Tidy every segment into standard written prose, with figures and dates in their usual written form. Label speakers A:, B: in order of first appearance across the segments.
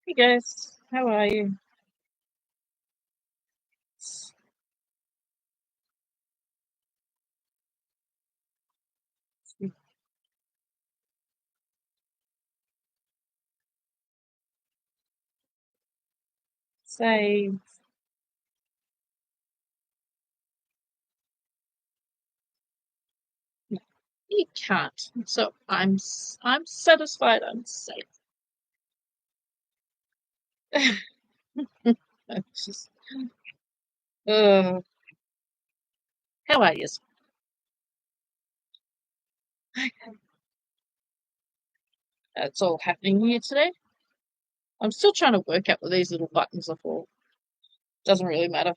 A: Hey guys, how are you? Say you can't. So I'm satisfied. I'm safe. It's just, uh, how are you? That's all happening here today. I'm still trying to work out what these little buttons are for. Doesn't really matter.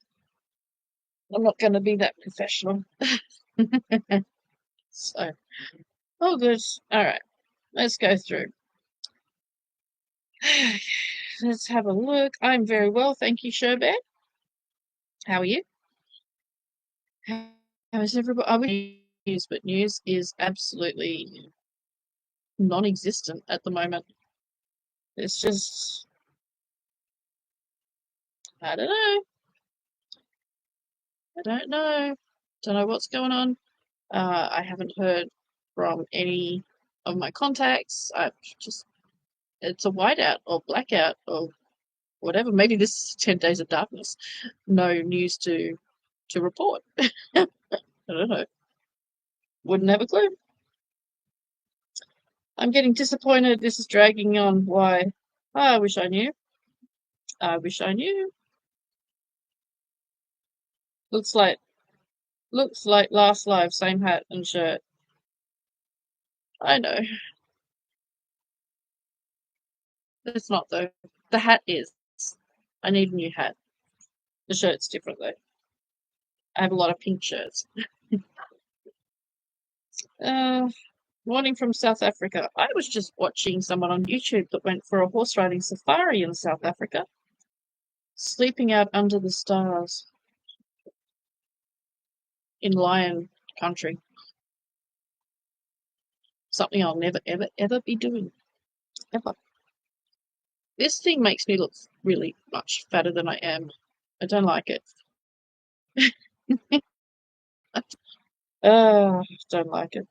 A: I'm not going to be that professional. So, oh good. All right, let's go through. Let's have a look. I'm very well, thank you, Sherbet. How are you? How is everybody? I wish news, but news is absolutely non-existent at the moment. It's just, I don't know. I don't know. Don't know what's going on. I haven't heard from any of my contacts. I've just, it's a whiteout or blackout or whatever. Maybe this is 10 days of darkness. No news to report. I don't know. Wouldn't have a clue. I'm getting disappointed. This is dragging on. Why? I wish I knew. I wish I knew. Looks like last live, same hat and shirt. I know. It's not though. The hat is. I need a new hat. The shirt's different though. I have a lot of pink shirts. Uh, Morning from South Africa. I was just watching someone on YouTube that went for a horse riding safari in South Africa, sleeping out under the stars in lion country. Something I'll never, ever, ever be doing. Ever. This thing makes me look really much fatter than I am. I don't like it. Don't like it.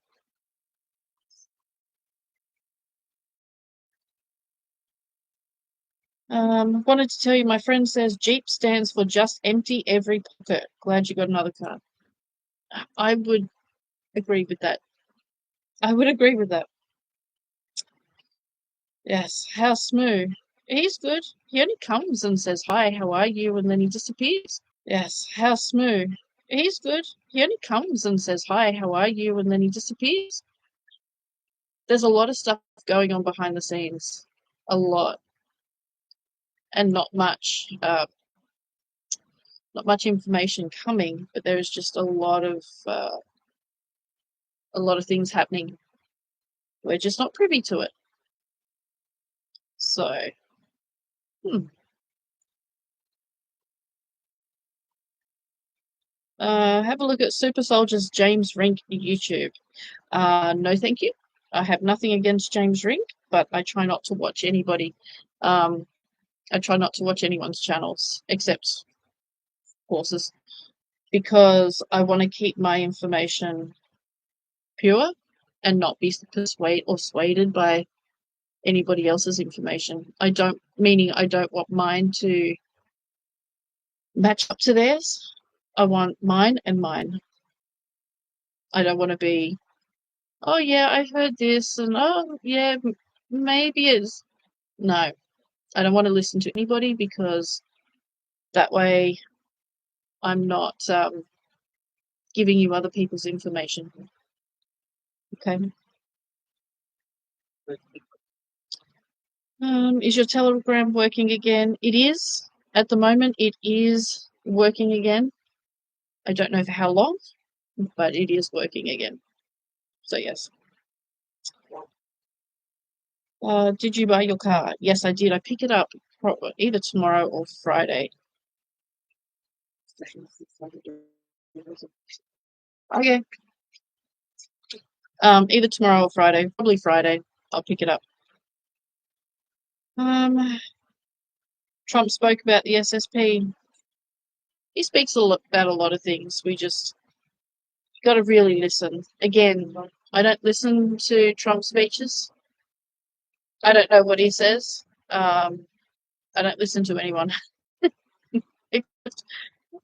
A: Wanted to tell you, my friend says Jeep stands for just empty every pocket. Glad you got another car. I would agree with that. I would agree with that. Yes, how smooth. He's good. He only comes and says, "Hi, how are you?" and then he disappears. Yes, how smooth. He's good. He only comes and says, "Hi, how are you?" and then he disappears. There's a lot of stuff going on behind the scenes. A lot. And not much information coming, but there is just a lot of things happening. We're just not privy to it. So, have a look at Super Soldiers James Rink YouTube. No, thank you. I have nothing against James Rink, but I try not to watch anybody. I try not to watch anyone's channels except horses because I want to keep my information pure and not be persuaded or swayed by anybody else's information. I don't want mine to match up to theirs. I want mine and mine. I don't want to be, oh yeah, I heard this, and oh yeah, maybe it's. No, I don't want to listen to anybody because that way I'm not giving you other people's information. Okay. Is your Telegram working again? It is. At the moment, it is working again. I don't know for how long, but it is working again. So yes. Did you buy your car? Yes, I did. I pick it up either tomorrow or Friday. Okay. Either tomorrow or Friday. Probably Friday. I'll pick it up. Um, Trump spoke about the SSP. He speaks about a lot of things. We just got to really listen. Again, I don't listen to Trump speeches. I don't know what he says. I don't listen to anyone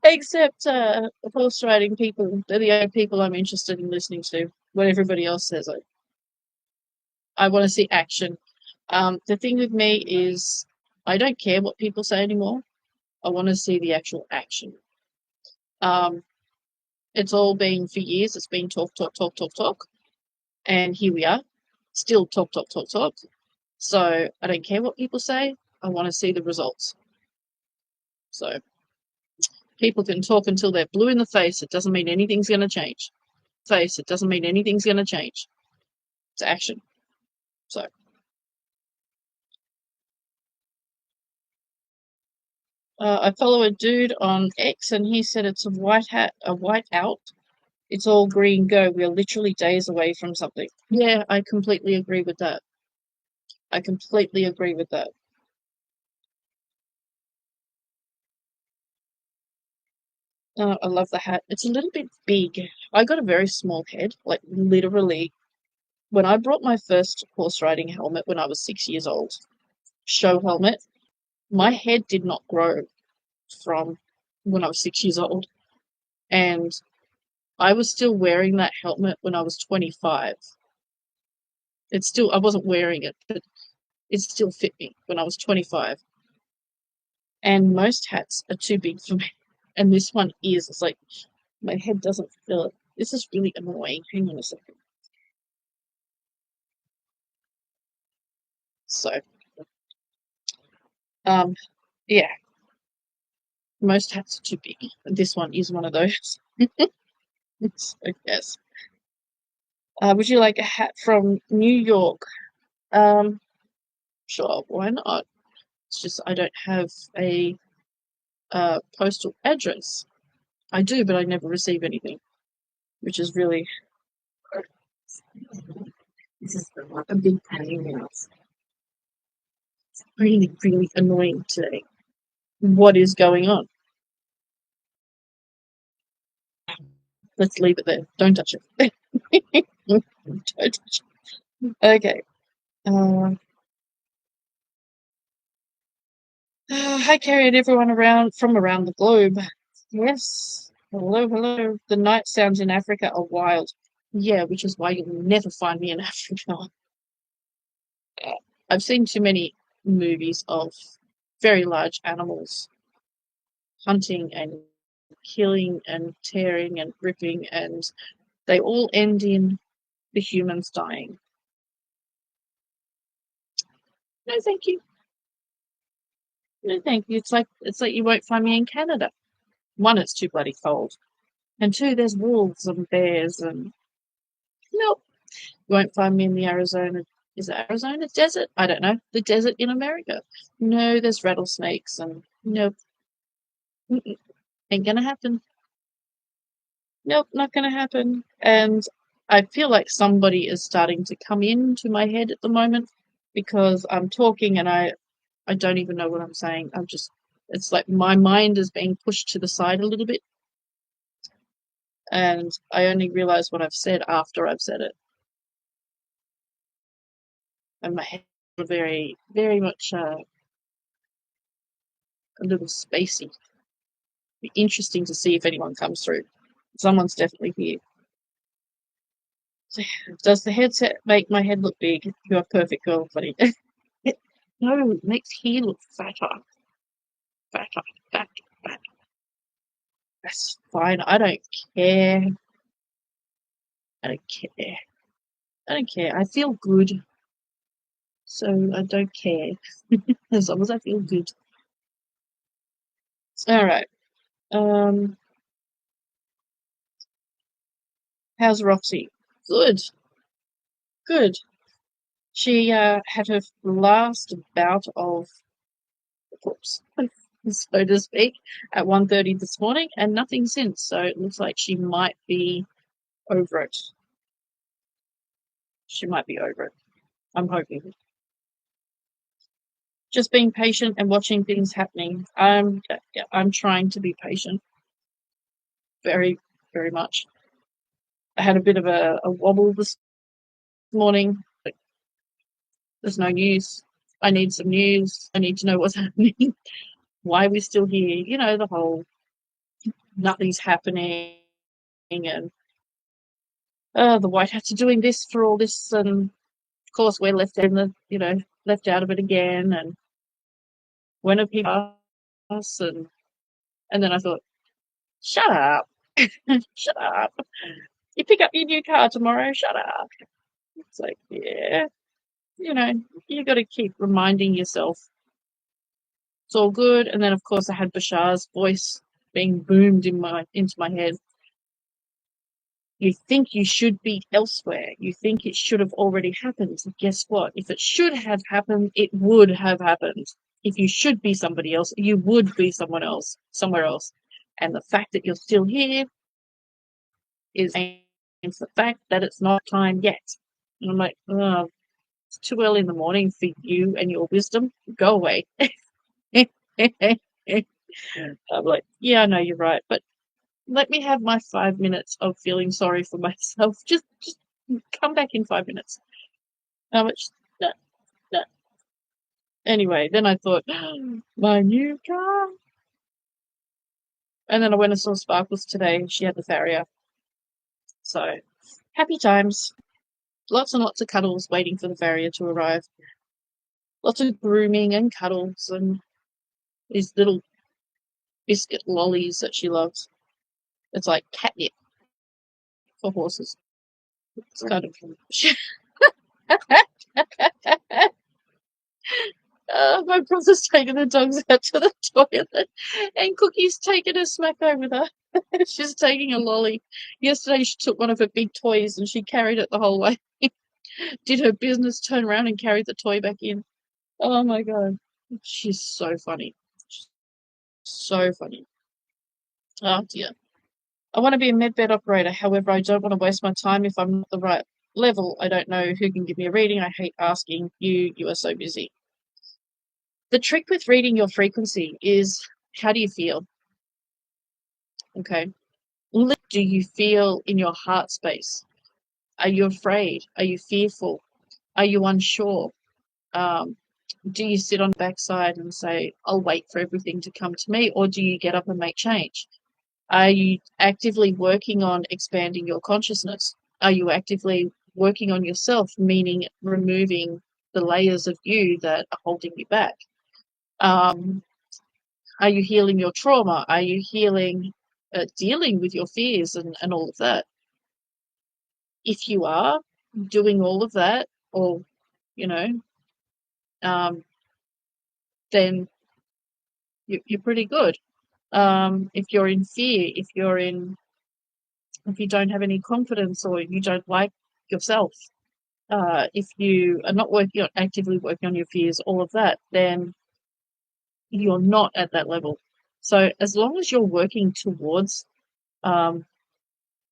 A: except horse riding people. They're the only people I'm interested in listening to. What everybody else says, I want to see action. The thing with me is I don't care what people say anymore. I want to see the actual action. Um, it's all been for years. It's been talk, talk, talk, talk, talk, and here we are, still talk, talk, talk, talk. So I don't care what people say. I want to see the results. So people can talk until they're blue in the face. It doesn't mean anything's going to change. It doesn't mean anything's going to change. It's action. So I follow a dude on X, and he said it's a white out. It's all green go. We're literally days away from something. Yeah, I completely agree with that. I completely agree with that. I love the hat. It's a little bit big. I got a very small head, like literally. When I brought my first horse riding helmet when I was 6 years old, show helmet, my head did not grow from when I was 6 years old. And I was still wearing that helmet when I was 25. I wasn't wearing it, but it still fit me when I was 25. And most hats are too big for me. And this one is. It's like my head doesn't feel it. This is really annoying. Hang on a second. So, um, yeah, most hats are too big. This one is one of those. So, yes. Would you like a hat from New York? Um, sure, why not? It's just I don't have a postal address. I do, but I never receive anything, which is really this is a big pain in the ass. It's really, really annoying today. What is going on? Let's leave it there. Don't touch it. Don't touch it. Okay. Uh, hi, Carrie, and everyone from around the globe. Yes. Hello, hello. The night sounds in Africa are wild. Yeah, which is why you'll never find me in Africa. I've seen too many movies of very large animals hunting and killing and tearing and ripping, and they all end in the humans dying. No, thank you. No, thank you. It's like you won't find me in Canada. One, it's too bloody cold, and two, there's wolves and bears and nope. You won't find me in the Arizona. Is it Arizona desert? I don't know. The desert in America. No, there's rattlesnakes and nope. Mm-mm. Ain't gonna happen. Nope, not gonna happen. And I feel like somebody is starting to come into my head at the moment because I'm talking and I don't even know what I'm saying. It's like my mind is being pushed to the side a little bit, and I only realize what I've said after I've said it. And my head is very, very much a little spacey. Be interesting to see if anyone comes through. Someone's definitely here. So, does the headset make my head look big? You're a perfect girl, buddy. No, it makes hair look fatter. Fatter, fatter, fatter. That's fine. I don't care. I don't care. I don't care. I feel good, so I don't care. As long as I feel good. All right. Um, how's Roxy? Good. Good. She had her last bout of corpse, so to speak, at 1:30 this morning, and nothing since. So it looks like she might be over it. She might be over it. I'm hoping. just being patient and watching things happening. I'm trying to be patient, very, very much. I had a bit of a wobble this morning. But there's no news. I need some news. I need to know what's happening. Why we're still here. You know, the whole nothing's happening, and the White Hats are doing this for all this, and of course we're left in the left out of it again. And when are people us? And then I thought, shut up, shut up. You pick up your new car tomorrow. Shut up. It's like, yeah, you got to keep reminding yourself it's all good. And then of course I had Bashar's voice being boomed into my head. You think you should be elsewhere. You think it should have already happened. Guess what? If it should have happened, it would have happened. If you should be somebody else, you would be someone else, somewhere else. And the fact that you're still here is the fact that it's not time yet. And I'm like, oh, it's too early in the morning for you and your wisdom. Go away. I'm like, yeah, I know you're right, but let me have my 5 minutes of feeling sorry for myself. Just come back in 5 minutes. It's, no, no. Anyway, then I thought, my new car. And then I went and saw Sparkles today. She had the farrier. So, happy times. Lots and lots of cuddles waiting for the farrier to arrive. Lots of grooming and cuddles and these little biscuit lollies that she loves. It's like catnip for horses. It's kind of... my brother's taking the dogs out to the toilet, and Cookie's taking a smack over her. She's taking a lolly. Yesterday she took one of her big toys and she carried it the whole way. Did her business, turned around and carried the toy back in. Oh my god. She's so funny. So funny. Oh dear. I want to be a medbed operator, however I don't want to waste my time if I'm not the right level. I don't know who can give me a reading. I hate asking you. You are so busy. The trick with reading your frequency is, how do you feel? Okay. What do you feel in your heart space? Are you afraid? Are you fearful? Are you unsure? Do you sit on the backside and say, I'll wait for everything to come to me? Or do you get up and make change? Are you actively working on expanding your consciousness? Are you actively working on yourself, meaning removing the layers of you that are holding you back? Are you healing your trauma? Are you healing, dealing with your fears and all of that? If you are doing all of that, or, then you're pretty good. If you're in fear, if you don't have any confidence, or you don't like yourself, if you are not actively working on your fears, all of that, then you're not at that level. So as long as you're working towards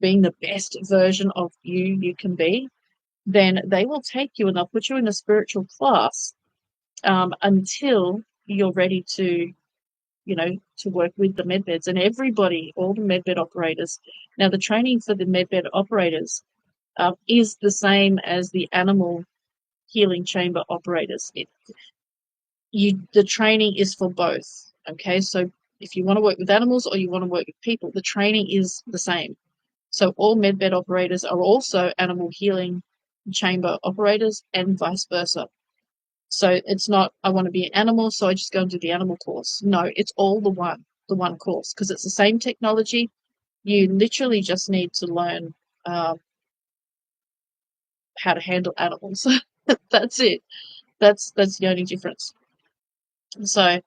A: being the best version of you can be, then they will take you and they'll put you in a spiritual class until you're ready to work with the medbeds. And everybody, all the medbed operators. Now, the training for the medbed operators is the same as the animal healing chamber operators. The training is for both. Okay, so if you want to work with animals or you want to work with people, the training is the same. So all medbed operators are also animal healing chamber operators, and vice versa. So it's not, I want to be an animal, so I just go and do the animal course. No, it's all the one course, because it's the same technology. You literally just need to learn how to handle animals. That's it. That's the only difference. So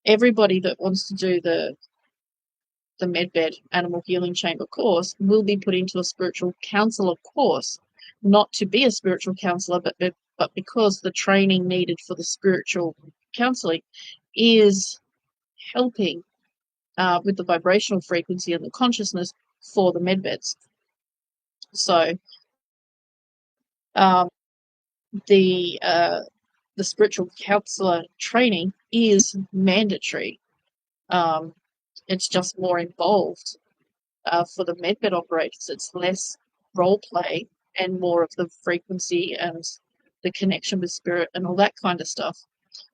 A: everybody that wants to do the medbed animal healing chamber course will be put into a spiritual counselor course, not to be a spiritual counselor, but because the training needed for the spiritual counseling is helping with the vibrational frequency and the consciousness for the medbeds. So the the spiritual counselor training is mandatory. Um, it's just more involved. For the medbed operators, it's less role play and more of the frequency and the connection with spirit and all that kind of stuff.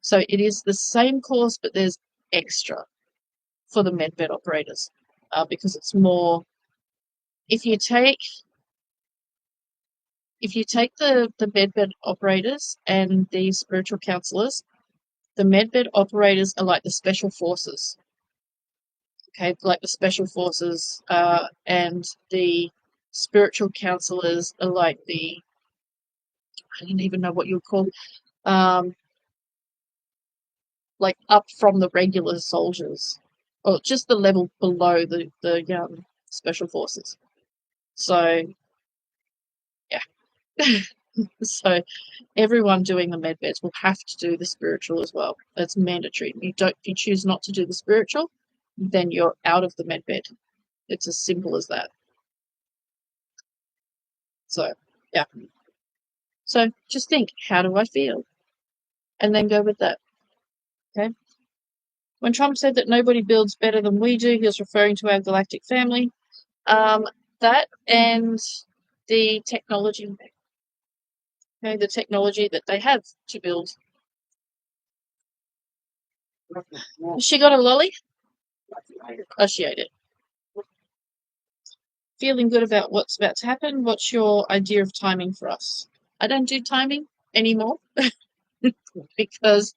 A: So it is the same course, but there's extra for the medbed operators because it's more. If you take the medbed operators and the spiritual counselors, the medbed operators are like the special forces. Okay, like the special forces, and the spiritual counselors are like the, I don't even know what you would call, um, like up from the regular soldiers, or just the level below the special forces. So yeah, so everyone doing the med beds will have to do the spiritual as well. It's mandatory. If you choose not to do the spiritual, then you're out of the med bed. It's as simple as that. So yeah. So just think, how do I feel? And then go with that. Okay. When Trump said that nobody builds better than we do, he was referring to our galactic family. That and the technology, okay, the technology that they have to build. She got a lolly? Oh, she ate it. Feeling good about what's about to happen. What's your idea of timing for us? I don't do timing anymore because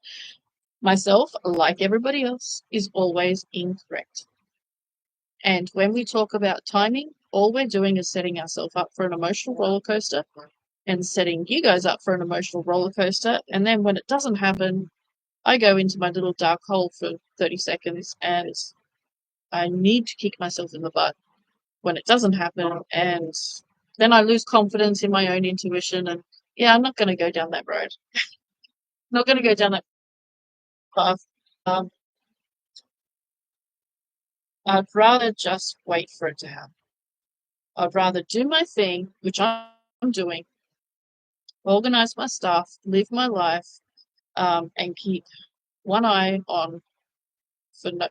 A: myself, like everybody else, is always incorrect. And when we talk about timing, all we're doing is setting ourselves up for an emotional roller coaster and setting you guys up for an emotional roller coaster. And then when it doesn't happen, I go into my little dark hole for 30 seconds and I need to kick myself in the butt when it doesn't happen. And then I lose confidence in my own intuition. And yeah, I'm not going to go down that road. Not going to go down that path. Um, I'd rather just wait for it to happen. I'd rather do my thing, which I'm doing, organize my stuff, live my life, and keep one eye on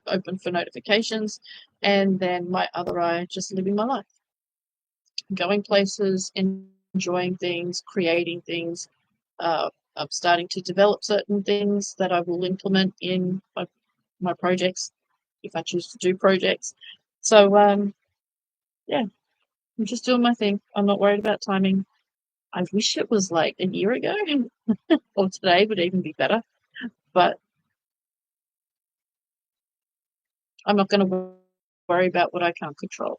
A: open for notifications, and then my other eye just living my life, going places, enjoying things, creating things. I'm starting to develop certain things that I will implement in my projects if I choose to do projects. So yeah, I'm just doing my thing. I'm not worried about timing. I wish it was like a year ago or today would even be better, but I'm not going to worry about what I can't control.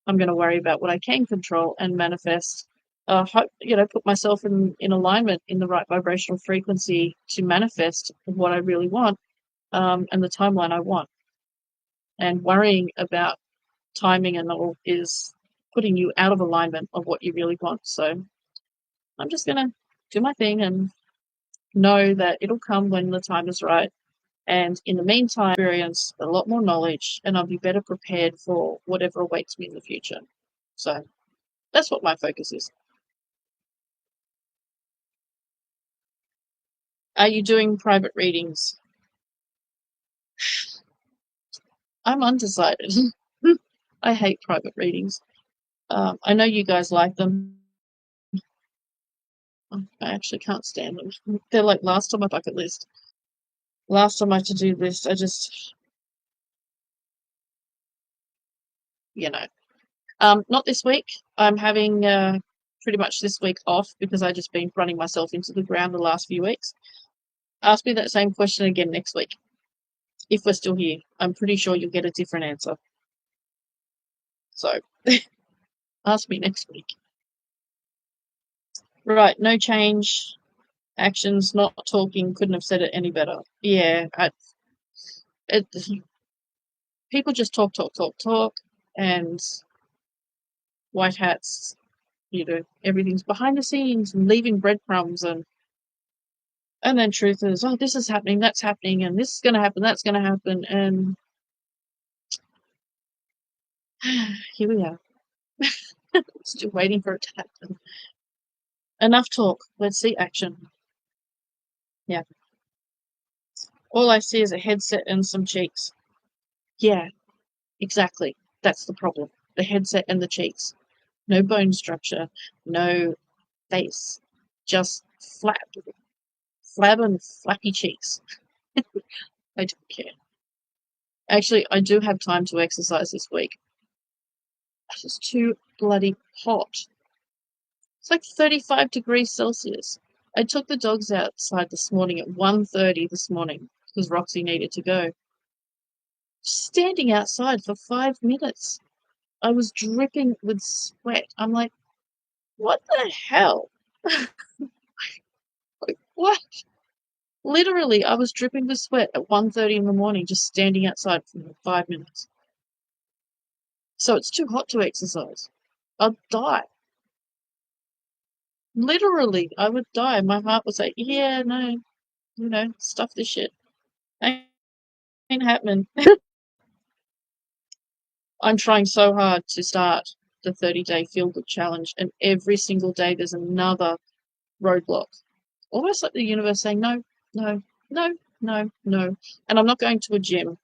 A: I'm going to worry about what I can control and manifest. Put myself in alignment in the right vibrational frequency to manifest what I really want, and the timeline I want. And worrying about timing and all is putting you out of alignment of what you really want. So I'm just going to do my thing and know that it'll come when the time is right. And in the meantime, experience a lot more knowledge and I'll be better prepared for whatever awaits me in the future. So that's what my focus is. Are you doing private readings? I'm undecided. I hate private readings. I know you guys like them. I actually can't stand them. They're like last on my bucket list. Last on my to-do list. I just, you know. Not this week. I'm having pretty much this week off because I've just been running myself into the ground the last few weeks. Ask me that same question again next week. If we're still here, I'm pretty sure you'll get a different answer. So ask me next week. Right, no change. Actions, not talking. Couldn't have said it any better. Yeah, people just talk, and white hats. Everything's behind the scenes and leaving breadcrumbs, and then truth is, oh, this is happening, that's happening, and this is going to happen, that's going to happen, and here we are, still waiting for it to happen. Enough talk. Let's see action. Yeah. All I see is a headset and some cheeks. Yeah, exactly. That's the problem. The headset and the cheeks. No bone structure, no face. Just flab and flappy cheeks. I don't care. Actually, I do have time to exercise this week. It's just too bloody hot. It's like 35 degrees Celsius. I took the dogs outside this morning at 1:30 this morning because Roxy needed to go. Standing outside for 5 minutes. I was dripping with sweat. I'm like, what the hell? Like, what? Literally, I was dripping with sweat at 1:30 in the morning just standing outside for 5 minutes. So it's too hot to exercise. I'd die. Literally, I would die. My heart was like, yeah, no, stuff this shit. Ain't happening. I'm trying so hard to start the 30-day feel good challenge, and every single day there's another roadblock. Almost like the universe saying, no, no, no, no, no. And I'm not going to a gym.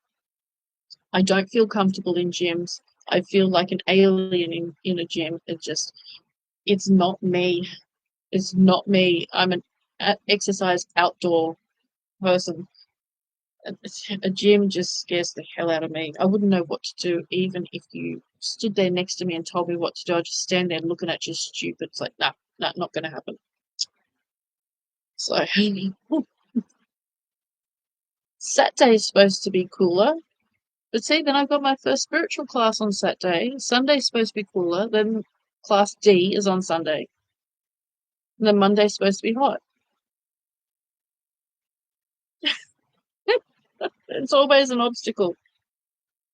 A: I don't feel comfortable in gyms. I feel like an alien in a gym. It's not me. It's not me. I'm an exercise outdoor person. A gym just scares the hell out of me. I wouldn't know what to do even if you stood there next to me and told me what to do. I'd just stand there looking at you stupid. It's like, nah, not going to happen. So, Saturday is supposed to be cooler. But see, then I've got my first spiritual class on Saturday. Sunday's supposed to be cooler. Then class D is on Sunday. And then Monday's supposed to be hot. It's always an obstacle.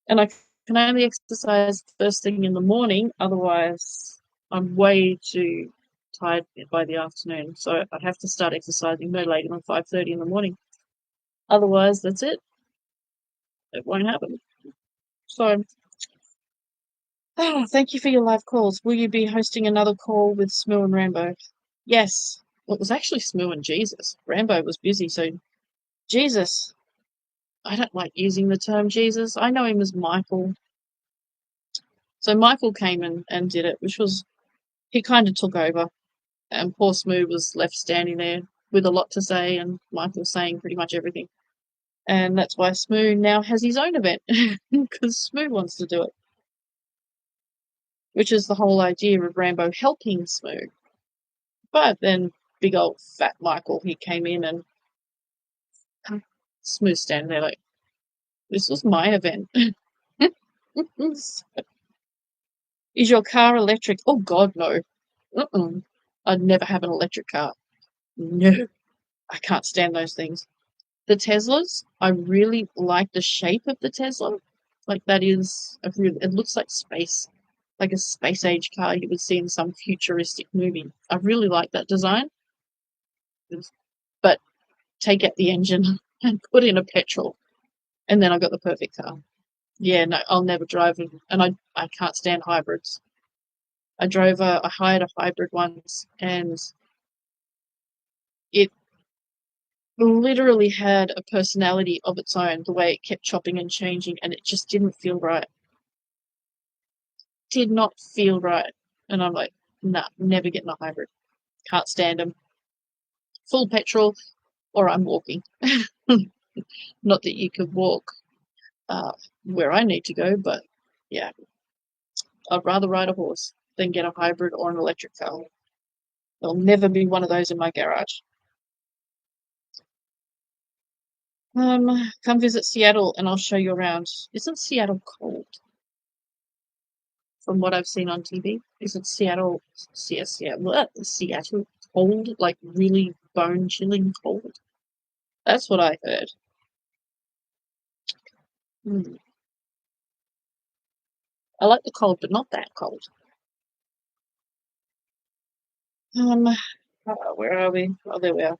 A: And I can only exercise first thing in the morning. Otherwise, I'm way too tired by the afternoon. So I have to start exercising no later than 5:30 in the morning. Otherwise, that's it. It won't happen. So, thank you for your live calls. Will you be hosting another call with Smoo and Rambo? Yes. Well, it was actually Smoo and Jesus. Rambo was busy, so Jesus. I don't like using the term Jesus. I know him as Michael. So Michael came and did it, which was, he kind of took over. And poor Smoo was left standing there with a lot to say, and Michael saying pretty much everything. And that's why Smoo now has his own event, because Smoo wants to do it. Which is the whole idea of Rambo helping Smoo. But then big old fat Michael, he came in and Smoo standing there like, this was my event. Is your car electric? Oh, God, no. I'd never have an electric car. No, I can't stand those things. The Teslas, I really like the shape of the Tesla. Like that is, it looks like space, like a space age car you would see in some futuristic movie. I really like that design. But take out the engine and put in a petrol, and then I got the perfect car. Yeah, no, I'll never drive it, and I can't stand hybrids. I hired a hybrid once, and it literally had a personality of its own, the way it kept chopping and changing, and it just didn't feel right. Did not feel right. And I'm like, nah, never getting a hybrid. Can't stand them. Full petrol, or I'm walking. Not that you could walk where I need to go, but yeah, I'd rather ride a horse than get a hybrid or an electric car. There'll never be one of those in my garage. Come visit Seattle and I'll show you around. Isn't Seattle cold? From what I've seen on TV, isn't Seattle cold, like really bone chilling cold? That's what I heard. I like the cold, but not that cold. Where are we? Oh, there we are.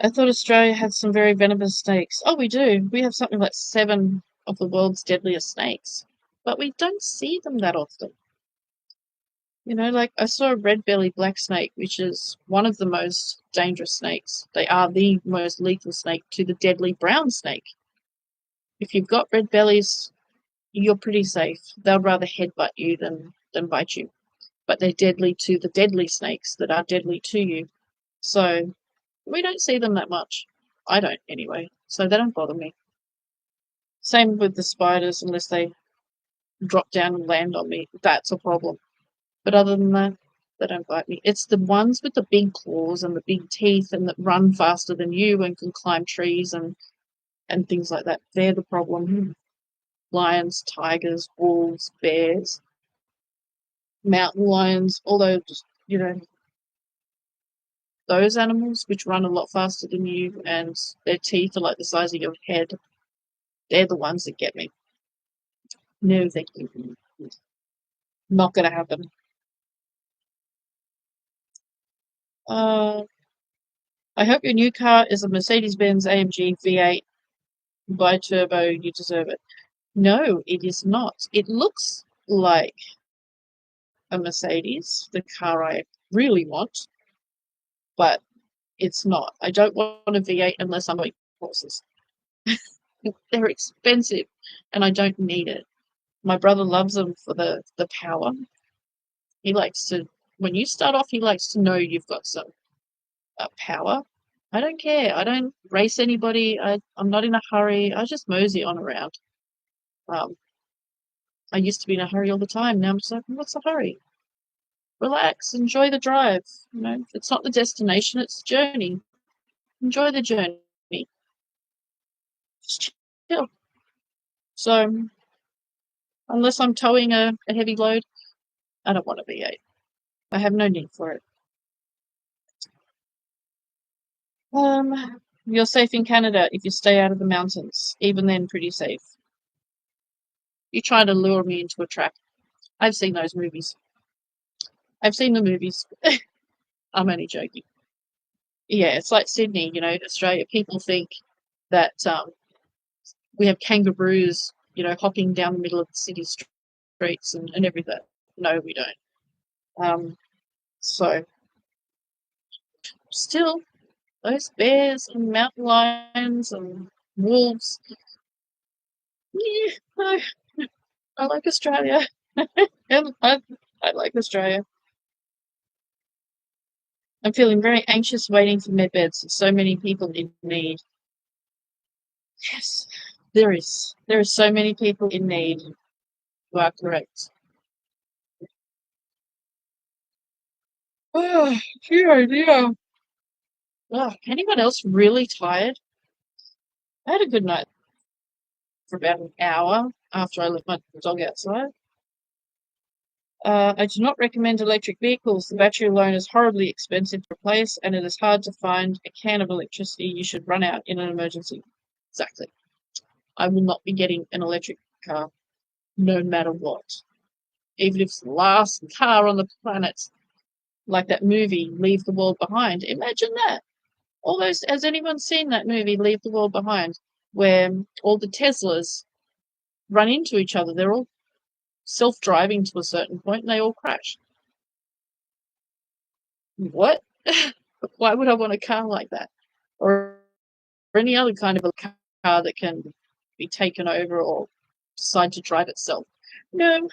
A: I thought Australia had some very venomous snakes. Oh, we do. We have something like 7 of the world's deadliest snakes, but we don't see them that often. Like I saw a red-bellied black snake, which is one of the most dangerous snakes. They are the most lethal snake to the deadly brown snake. If you've got red bellies, you're pretty safe. They'll rather headbutt you than bite you. But they're deadly to the deadly snakes that are deadly to you. So we don't see them that much. I don't, anyway. So they don't bother me. Same with the spiders, unless they drop down and land on me. That's a problem. But other than that, they don't bite me. It's the ones with the big claws and the big teeth and that run faster than you and can climb trees and things like that. They're the problem. Lions, tigers, wolves, bears, mountain lions, all those, those animals which run a lot faster than you and their teeth are like the size of your head, they're the ones that get me. No, thank you. Not going to happen. Uh, I hope your new car is a Mercedes-Benz AMG V8 bi-turbo. You deserve it. No, it is not. It looks like a Mercedes, the car I really want, but it's not. I don't want a V8 unless I'm buying horses. They're expensive, and I don't need it. My brother loves them for the power. He likes to, when you start off, he likes to know you've got some power. I don't care. I don't race anybody. I'm not in a hurry. I just mosey on around. Um, I used to be in a hurry all the time. Now I'm just like, what's the hurry? Relax, enjoy the drive. It's not the destination, it's the journey. Enjoy the journey. Just chill. So, unless I'm towing a heavy load, I don't want a V8. I have no need for it. You're safe in Canada if you stay out of the mountains. Even then, pretty safe. You try to lure me into a trap. I've seen those movies. I've seen the movies. I'm only joking. Yeah, it's like Sydney, Australia. People think that we have kangaroos, hopping down the middle of the city streets and everything. No, we don't. So, still, those bears and mountain lions and wolves, yeah, no, I like Australia. And I like Australia. I'm feeling very anxious waiting for medbeds. So many people in need. Yes, there is. There are so many people in need. You are correct. Oh, dear, dear. Oh, anyone else really tired? I had a good night for about an hour after I let my dog outside. I do not recommend electric vehicles. The battery alone is horribly expensive to replace, and it is hard to find a can of electricity you should run out in an emergency. Exactly. I will not be getting an electric car, no matter what. Even if it's the last car on the planet, like that movie, Leave the World Behind. Imagine that. All those, has anyone seen that movie, Leave the World Behind, where all the Teslas run into each other? They're all self-driving to a certain point, and they all crash. What? Why would I want a car like that? Or any other kind of a car that can be taken over or decide to drive itself? No,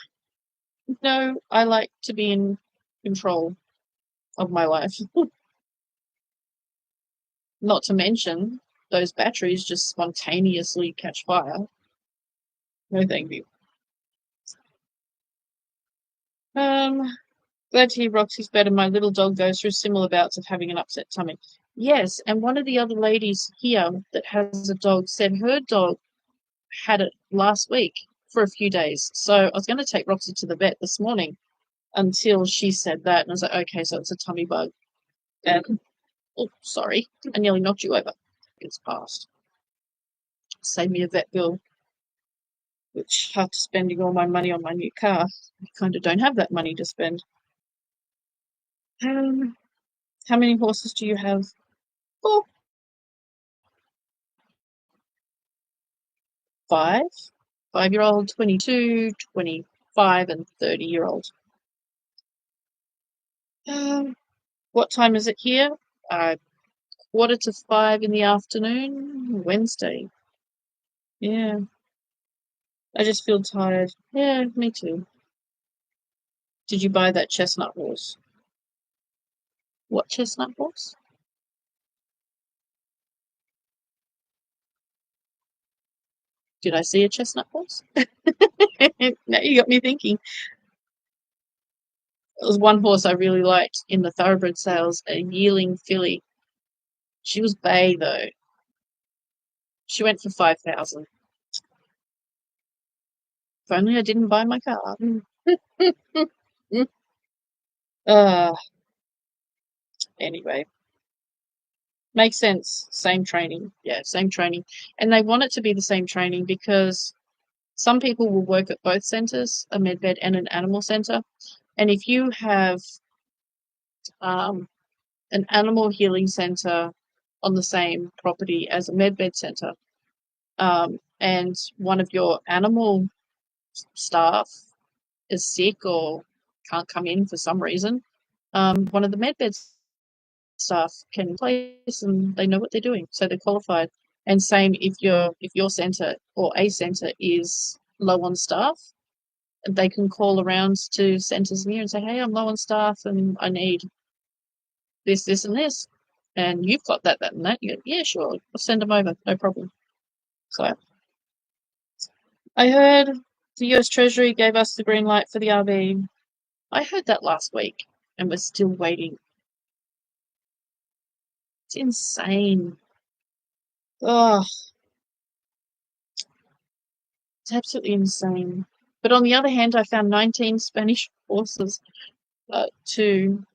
A: no, I like to be in control of my life. Not to mention, those batteries just spontaneously catch fire. No, thank you. Um, Glad to hear Roxy's better. My little dog goes through similar bouts of having an upset tummy. Yes, and one of the other ladies here that has a dog said her dog had it last week for a few days. So I was going to take Roxy to the vet this morning until she said that. And I was like, okay, so it's a tummy bug. And, oh, sorry, I nearly knocked you over. It's passed. Save me a vet bill, which after spending all my money on my new car, I kind of don't have that money to spend. How many horses do you have? 4, 5. 5-year-old, 22, 25, and 30-year-old. What time is it here? 4:45 in the afternoon, Wednesday. Yeah, I just feel tired. Yeah, me too. Did you buy that chestnut horse? What chestnut horse? Did I see a chestnut horse? Now you got me thinking. There was one horse I really liked in the thoroughbred sales, a yearling filly. She was bay though. She went for 5,000. If only I didn't buy my car. uh, anyway, makes sense. Same training. Yeah, same training. And they want it to be the same training because some people will work at both centres, a medbed and an animal centre. And if you have um, an animal healing centre on the same property as a medbed centre, and one of your animal staff is sick or can't come in for some reason, one of the medbed staff can place and they know what they're doing, so they're qualified. And same if your centre or a centre is low on staff, they can call around to centres near and say, "Hey, I'm low on staff and I need this, this, and this." And you've got that, that, and that. You go, yeah, sure, I'll send them over, no problem. So I heard the US Treasury gave us the green light for the RV. I heard that last week and we're still waiting. It's insane. Oh, it's absolutely insane. But on the other hand, I found 19 Spanish horses to,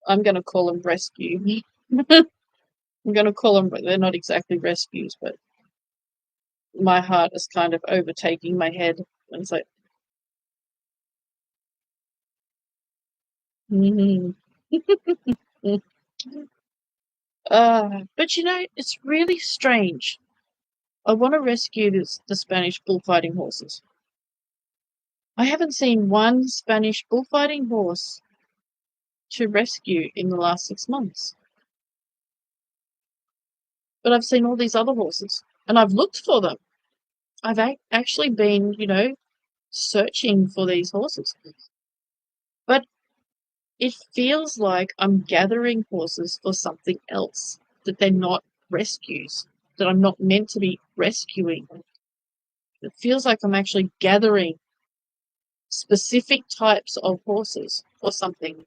A: I'm going to call them rescue. I'm going to call them, they're not exactly rescues, but my heart is kind of overtaking my head. And it's like, mm-hmm. But it's really strange. I want to rescue the Spanish bullfighting horses. I haven't seen one Spanish bullfighting horse to rescue in the last 6 months. But I've seen all these other horses and I've looked for them. I've actually been, searching for these horses. But it feels like I'm gathering horses for something else, that they're not rescues, that I'm not meant to be rescuing. It feels like I'm actually gathering specific types of horses for something.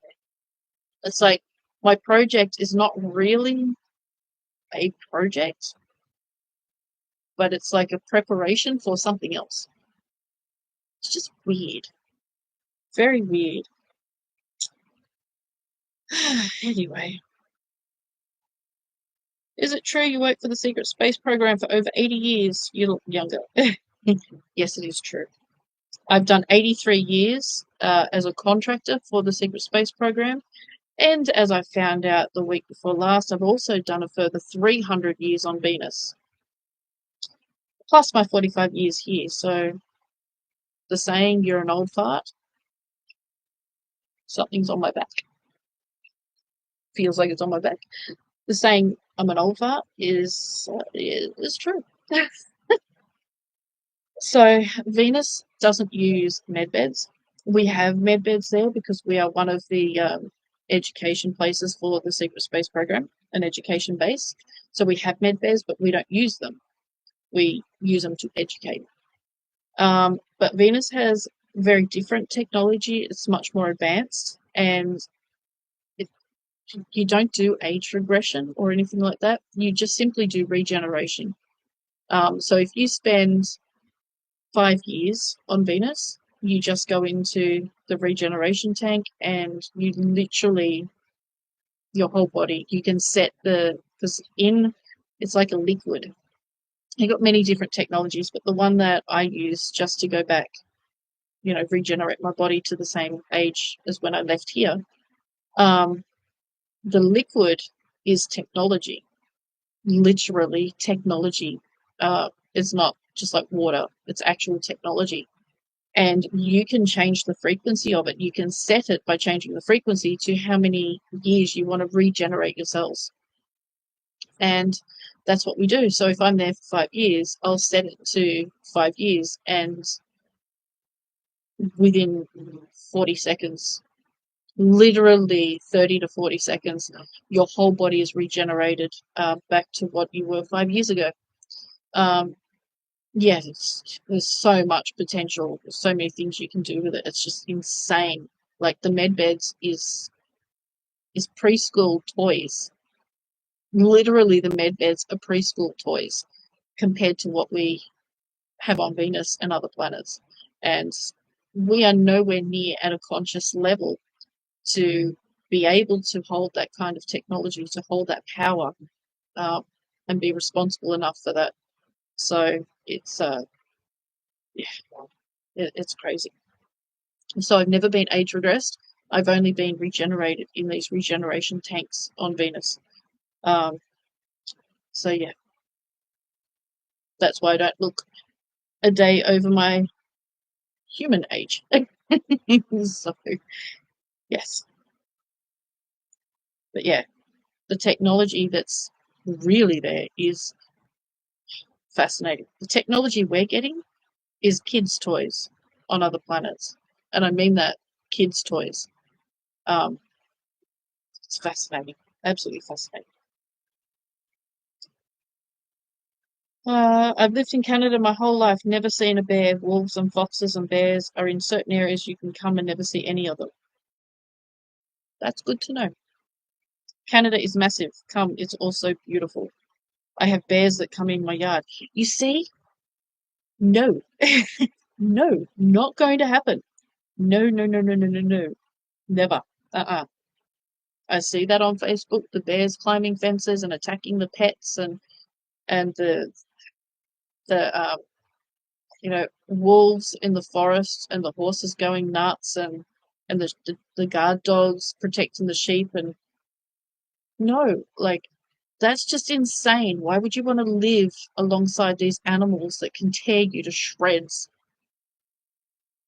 A: It's like my project is not really a project, but it's like a preparation for something else. It's just weird. Very weird. Anyway, is it true you worked for the secret space program for over 80 years? You look younger. Yes, it is true. I've done 83 years as a contractor for the secret space program. And as I found out the week before last, I've also done a further 300 years on Venus, plus my 45 years here. So the saying, "you're an old fart," something's on my back. Feels like it's on my back. The saying, "I'm an old fart," is true. So Venus doesn't use medbeds. We have medbeds there because we are one of the education places for the secret space program, an education base. So we have medbeds, but we don't use them. We use them to educate. But Venus has very different technology. It's much more advanced, and it, you don't do age regression or anything like that. You just simply do regeneration. So if you spend 5 years on Venus, you just go into the regeneration tank and you literally, your whole body, you can set because it's like a liquid. You've got many different technologies, but the one that I use just to go back, regenerate my body to the same age as when I left here, the liquid is technology, literally technology. It's not just like water, it's actual technology. and you can change the frequency of it. You can set it by changing the frequency to how many years you want to regenerate your cells. And that's what we do. So if I'm there for 5 years, I'll set it to 5 years, and within 40 seconds, literally 30 to 40 seconds, your whole body is regenerated back to what you were 5 years ago. Yeah, there's so much potential. There's so many things you can do with it. It's just insane. Like the med beds is preschool toys. Literally, the med beds are preschool toys compared to what we have on Venus and other planets. And we are nowhere near at a conscious level to be able to hold that kind of technology, to hold that power, uh, and be responsible enough for that. So yeah, it's crazy. So I've never been age regressed. I've only been regenerated in these regeneration tanks on Venus. Um, so yeah, that's why I don't look a day over my human age. So yes, but yeah, the technology that's really there is fascinating. The technology we're getting is kids' toys on other planets, and I mean that, kids' toys. Um, it's fascinating, absolutely fascinating. I've lived in Canada my whole life, never seen a bear. Wolves and foxes and bears are in certain areas you can come and never see any of them. That's good to know. Canada is massive. Come, it's also beautiful. I have bears that come in my yard. You see? No. No, not going to happen. No, no, no, no, no, no, no. Never. Uh-uh. I see that on Facebook, the bears climbing fences and attacking the pets, and the wolves in the forest, and the horses going nuts, and the guard dogs protecting the sheep. And no, like, that's just insane. Why would you want to live alongside these animals that can tear you to shreds?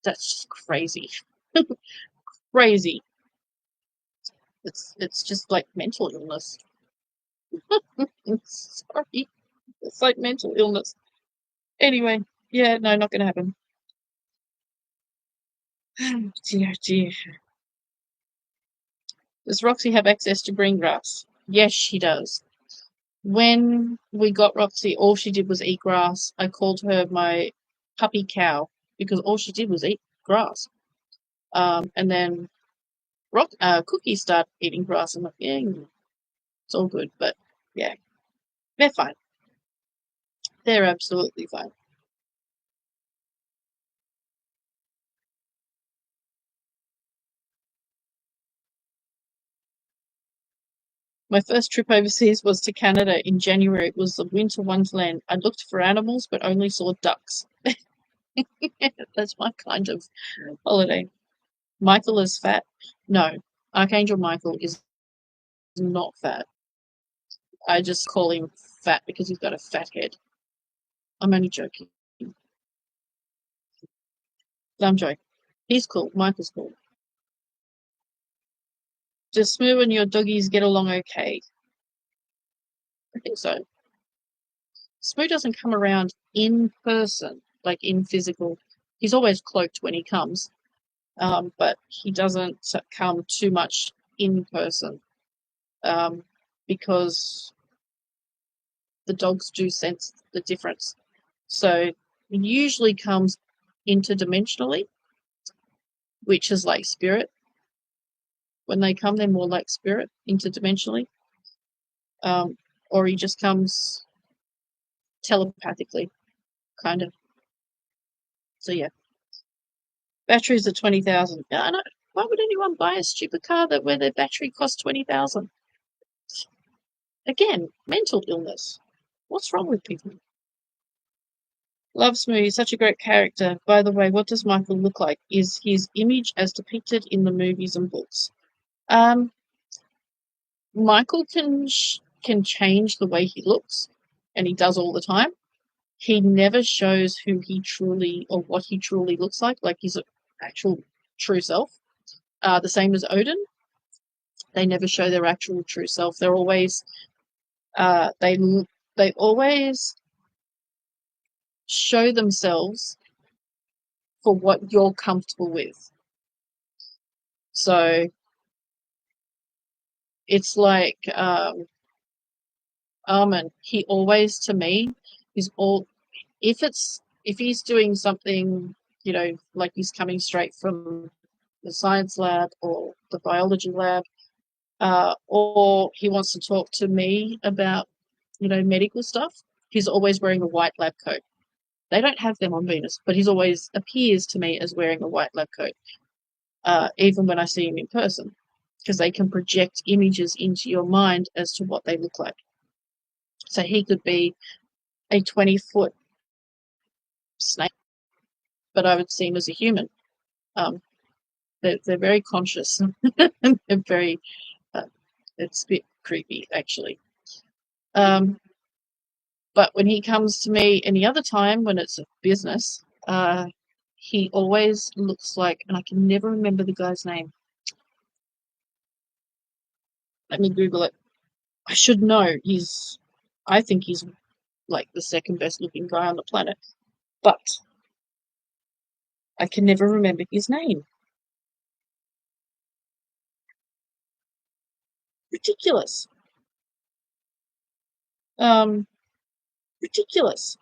A: That's just crazy. Crazy. It's just like mental illness. Sorry. It's like mental illness. Anyway, yeah, no, not gonna happen. Dear, dear. Does Roxy have access to green grass? Yes, she does. When we got Roxy, all she did was eat grass. I called her my puppy cow because all she did was eat grass. And then Cookie started eating grass. I'm like, yeah, it's all good. But yeah, they're fine. They're absolutely fine. My first trip overseas was to Canada in January. It was a winter wonderland. I looked for animals, but only saw ducks. That's my kind of holiday. Michael is fat. No, Archangel Michael is not fat. I just call him fat because he's got a fat head. I'm only joking. I'm joking. He's cool. Michael's cool. Does Smoo and your doggies get along okay? I think so. Smoo doesn't come around in person, like in physical. He's always cloaked when he comes, but he doesn't come too much in person, because the dogs do sense the difference. So he usually comes interdimensionally, which is like spirit. When they come, they're more like spirit, interdimensionally. Or he just comes telepathically, kind of. So yeah, batteries are 20,000. Yeah, I know. Why would anyone buy a stupid car where their battery costs 20,000? Again, mental illness. What's wrong with people? Love Smoothie, such a great character. By the way, what does Michael look like? Is his image as depicted in the movies and books? Um, Michael can change the way he looks, and he does all the time. he never shows who he truly or what he truly looks like his actual true self. The same as Odin, they never show their actual true self. They're always they always show themselves for what you're comfortable with. So it's like Armin. He always, to me, is all if he's doing something, like he's coming straight from the science lab or the biology lab, or he wants to talk to me about, medical stuff, he's always wearing a white lab coat. They don't have them on Venus, but he's always appears to me as wearing a white lab coat, even when I see him in person, because they can project images into your mind as to what they look like. So he could be a 20-foot snake, but I would see him as a human. They're very conscious. They're very, it's a bit creepy, actually. But when he comes to me any other time, when it's a business, he always looks like, and I can never remember the guy's name. Let me Google it. I should know. I think he's like the second best looking guy on the planet, but I can never remember his name. Ridiculous. Ridiculous.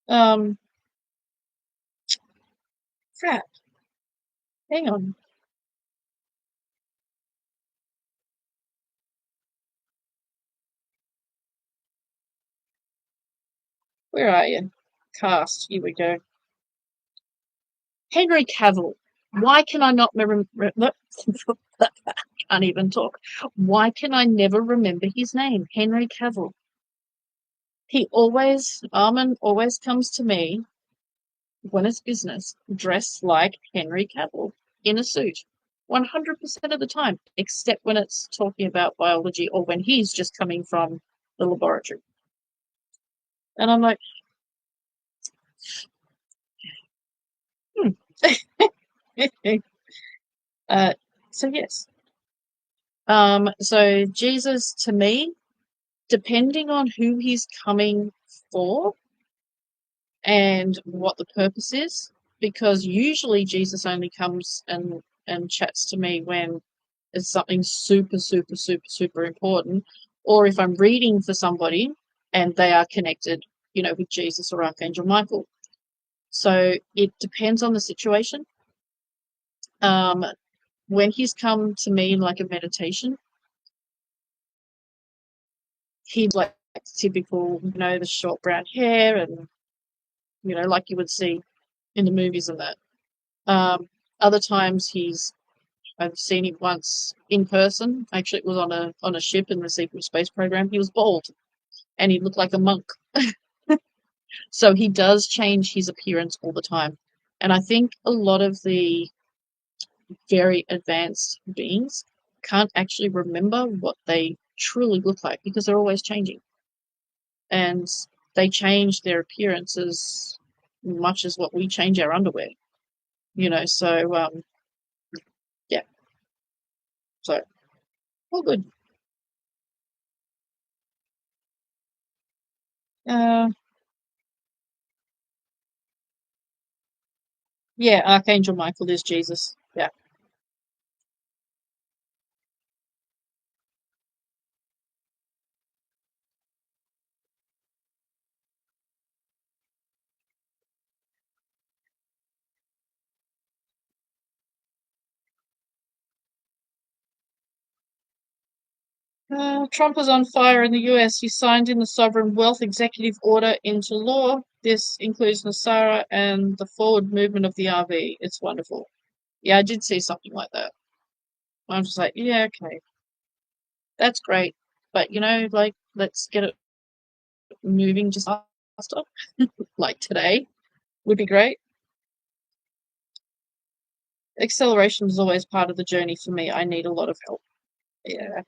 A: Um, Crap. Hang on. Where are you? Cast. Here we go. Henry Cavill. Why can I not remember? Can't even talk. Why can I never remember his name? Henry Cavill. Armin always comes to me when it's business, dressed like Henry Cavill in a suit. 100% of the time, except when it's talking about biology or when he's just coming from the laboratory. And I'm like, so yes. So Jesus, to me, depending on who he's coming for and what the purpose is, because usually Jesus only comes and chats to me when it's something super, super, super, super important, or if I'm reading for somebody and they are connected, with Jesus or Archangel Michael. So it depends on the situation. When he's come to me in like a meditation, he's like typical, the short brown hair and, like you would see in the movies and that. Other times I've seen him once in person. Actually, it was on a ship in the secret space program. He was bald and he looked like a monk. So he does change his appearance all the time. And I think a lot of the very advanced beings can't actually remember what they truly look like because they're always changing. And they change their appearance as much as what we change our underwear. So yeah. So all good. Uh yeah, Archangel Michael is Jesus. Yeah. Trump is on fire in the US. He signed in the Sovereign Wealth Executive Order into law. This includes NESARA and the forward movement of the RV. It's wonderful. Yeah, I did see something like that. I'm just like, yeah, okay, that's great. But, like, let's get it moving just faster. Like today would be great. Acceleration is always part of the journey for me. I need a lot of help. Yeah.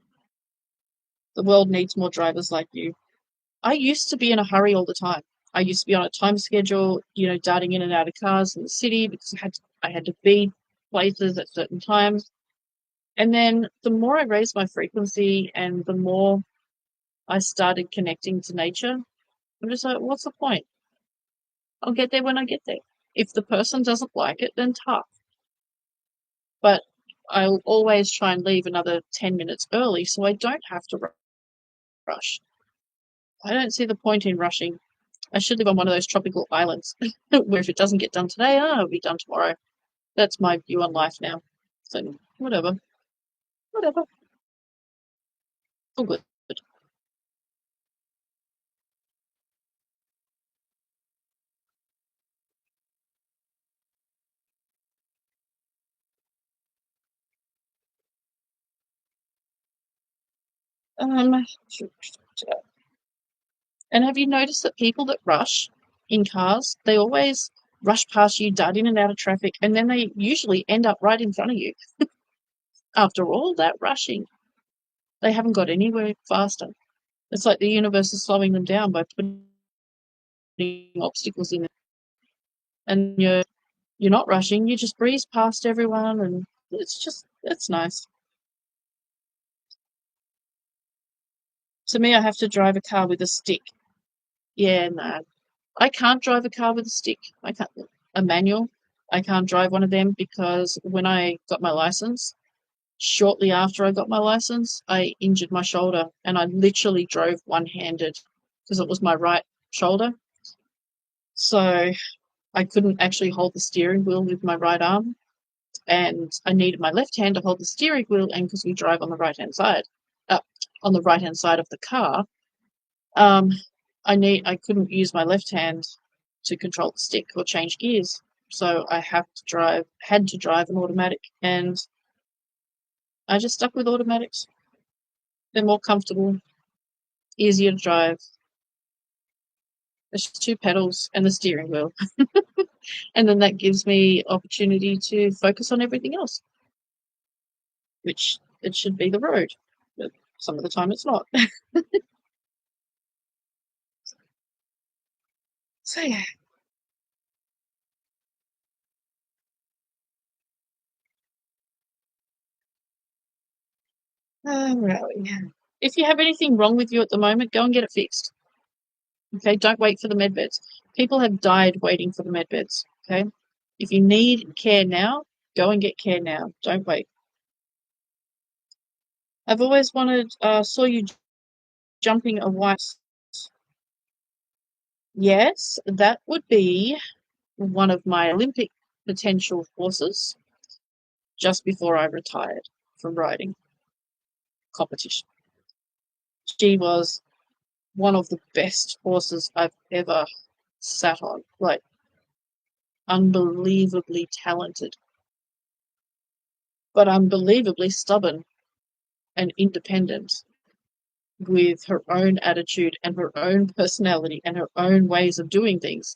A: The world needs more drivers like you. I used to be in a hurry all the time. I used to be on a time schedule, darting in and out of cars in the city because I had to be places at certain times. And then the more I raised my frequency and the more I started connecting to nature, I'm just like, what's the point? I'll get there when I get there. If the person doesn't like it, then tough. But I'll always try and leave another 10 minutes early so I don't have to rush. I don't see the point in rushing. I should live on one of those tropical islands where if it doesn't get done today, it'll be done tomorrow. That's my view on life now. So, whatever. Whatever. All good. Um, and have you noticed that people that rush in cars, they always rush past you, dart in and out of traffic, and then they usually end up right in front of you. After all that rushing, they haven't got anywhere faster. It's like the universe is slowing them down by putting obstacles in it. And you're not rushing, you just breeze past everyone, and it's nice. To me, I have to drive a car with a stick. Yeah, no. I can't drive a car with a stick. I can't, a manual. I can't drive one of them because when I got my license, shortly after I got my license, I injured my shoulder and I literally drove one-handed because it was my right shoulder. So I couldn't actually hold the steering wheel with my right arm, and I needed my left hand to hold the steering wheel. And because we drive on the right-hand side, uh, on the right-hand side of the car, um, I couldn't use my left hand to control the stick or change gears. So I had to drive an automatic, and I just stuck with automatics. They're more comfortable, easier to drive. It's just two pedals and the steering wheel. And then that gives me opportunity to focus on everything else, which it should be the road. But some of the time it's not. So yeah. Really. If you have anything wrong with you at the moment, go and get it fixed. Okay, don't wait for the med beds. People have died waiting for the med beds. Okay, if you need care now, go and get care now. Don't wait. I've always wanted. Saw you jumping a white. Yes, that would be one of my Olympic potential horses. Just before I retired from riding competition, she was one of the best horses I've ever sat on. Like unbelievably talented, but unbelievably stubborn and independent with her own attitude and her own personality and her own ways of doing things.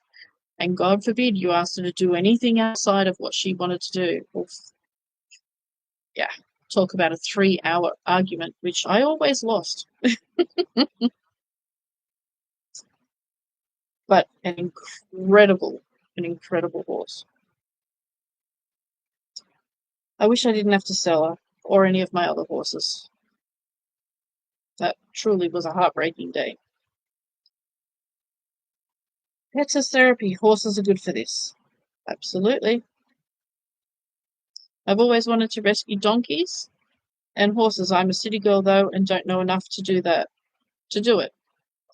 A: And God forbid you asked her to do anything outside of what she wanted to do. Oof. Yeah, talk about a 3-hour argument, which I always lost. But an incredible horse. I wish I didn't have to sell her or any of my other horses. That truly was a heartbreaking day. Pets as therapy. Horses are good for this. Absolutely. I've always wanted to rescue donkeys and horses. I'm a city girl though and don't know enough to do that. To do it.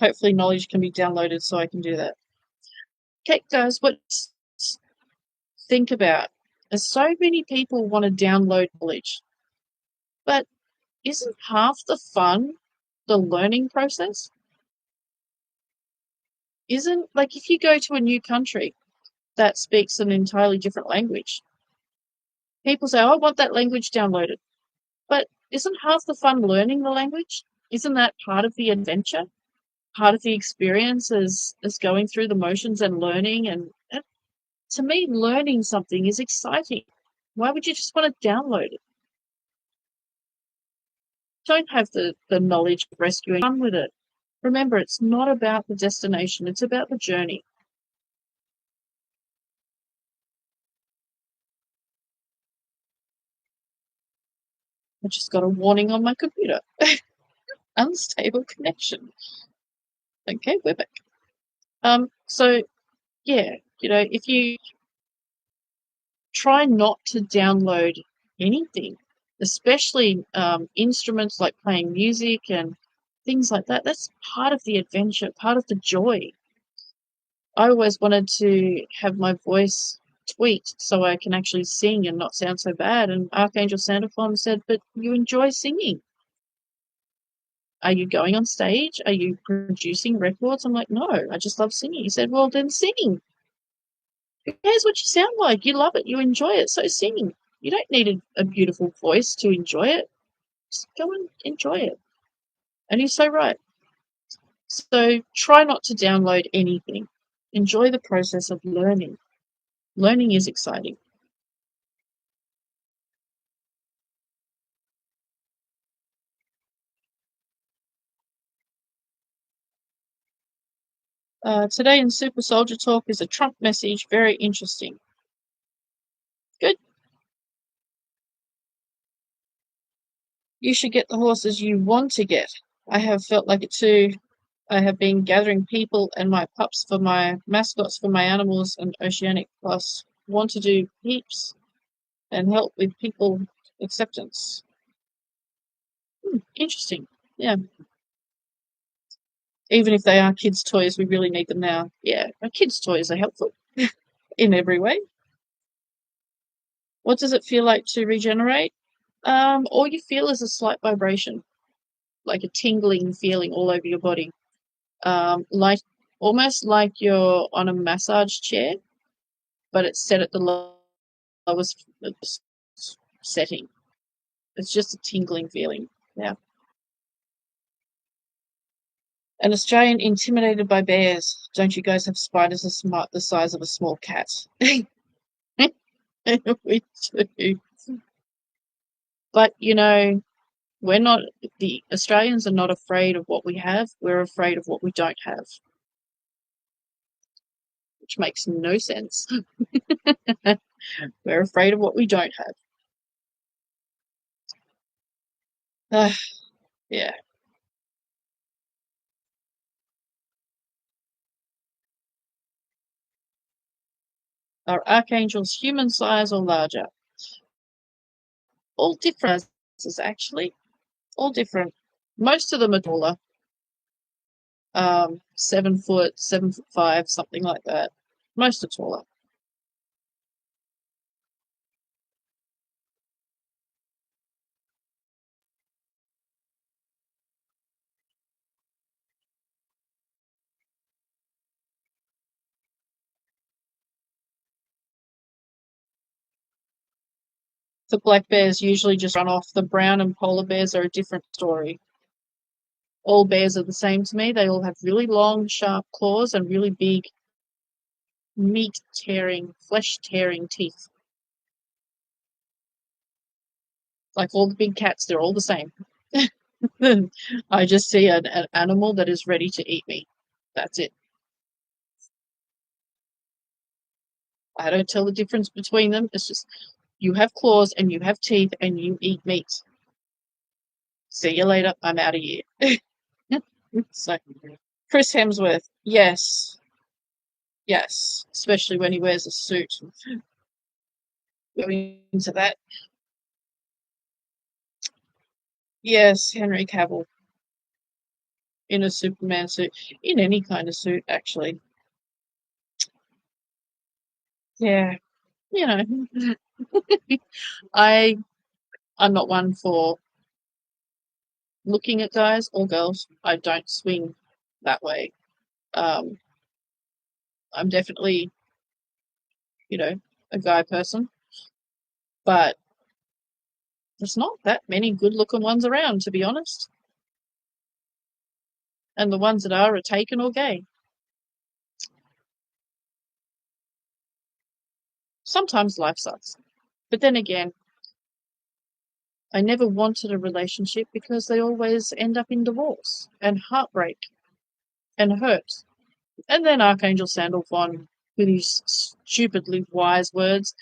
A: Hopefully knowledge can be downloaded so I can do that. Okay, guys, what think about? As so many people want to download knowledge, but isn't half the fun the learning process? Isn't like if you go to a new country that speaks an entirely different language, people say, oh, I want that language downloaded. But isn't half the fun learning the language? Isn't that part of the adventure? Part of the experience is going through the motions and learning. And to me, learning something is exciting. Why would you just want to download it? Don't have the knowledge of rescuing fun with it. Remember, it's not about the destination, it's about the journey. I just got a warning on my computer. Unstable connection. Okay, we're back. So yeah, if you try not to download anything, especially instruments like playing music and things like that, that's part of the adventure, part of the joy. I always wanted to have my voice tweaked so I can actually sing and not sound so bad. And Archangel Santa Claus said, "But you enjoy singing. Are you going on stage? Are you producing records?" I'm like, "No, I just love singing." He said, "Well, then sing. Who cares what you sound like? You love it. You enjoy it. So sing. You don't need a beautiful voice to enjoy it. Just go and enjoy it." And he's so right. So try not to download anything. Enjoy the process of learning. Learning is exciting. Today in Super Soldier Talk is a Trump message. Very interesting. Good. You should get the horses you want to get. I have felt like it too. I have been gathering people and my pups for my mascots for my animals and Oceanic Plus. Want to do heaps and help with people acceptance. Interesting. Yeah. Even if they are kids' toys, we really need them now. Yeah, kids' toys are helpful in every way. What does it feel like to regenerate? All you feel is a slight vibration, like a tingling feeling all over your body. Like almost like you're on a massage chair, but it's set at the lowest setting. It's just a tingling feeling. Yeah. An Australian intimidated by bears. Don't you guys have spiders the size of a small cat? We do. But we're not, the Australians are not afraid of what we have. We're afraid of what we don't have, which makes no sense. We're afraid of what we don't have. Yeah. Are archangels human size or larger? All different sizes, actually. All different. Most of them are taller. 7 foot, 7'5", something like that. Most are taller. The black bears usually just run off. The brown and polar bears are a different story. All bears are the same to me. They all have really long, sharp claws and really big, meat-tearing, flesh-tearing teeth. Like all the big cats, they're all the same. I just see an animal that is ready to eat me. That's it. I don't tell the difference between them. It's just you have claws and you have teeth and you eat meat. See you later. I'm out of here. So, Chris Hemsworth, yes, yes, especially when he wears a suit. Going into that, yes, Henry Cavill in a Superman suit, in any kind of suit, actually. Yeah, you know, I I'm not one for looking at guys or girls. I don't swing that way. Um, I'm definitely, a guy person, but there's not that many good-looking ones around, to be honest. And the ones that are taken or gay. Sometimes life sucks. But then again, I never wanted a relationship because they always end up in divorce and heartbreak. and hurt. And then Archangel Sandalphon, with his stupidly wise words,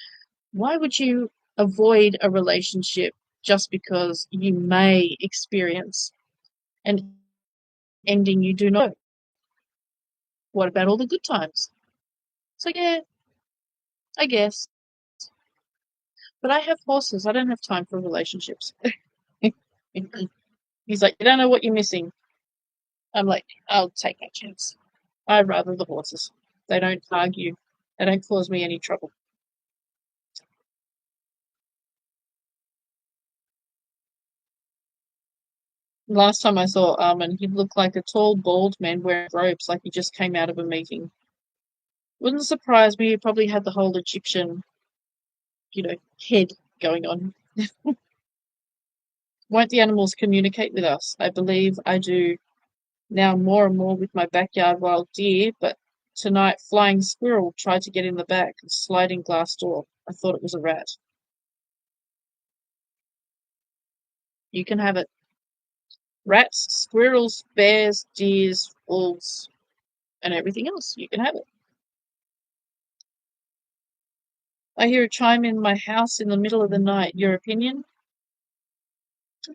A: why would you avoid a relationship just because you may experience an ending you do not know? What about all the good times? So yeah, I guess. But I have horses. I don't have time for relationships. He's like, you don't know what you're missing. I'm like, I'll take that chance. I'd rather the horses. They don't argue. They don't cause me any trouble. Last time I saw Armin, he looked like a tall, bald man wearing robes, like he just came out of a meeting. Wouldn't surprise me. He probably had the whole Egyptian, head going on. Won't the animals communicate with us? I believe I do now more and more with my backyard wild deer, but tonight flying squirrel tried to get in the back, sliding glass door. I thought it was a rat. You can have it. Rats, squirrels, bears, deers, wolves, and everything else. You can have it. I hear a chime in my house in the middle of the night. Your opinion?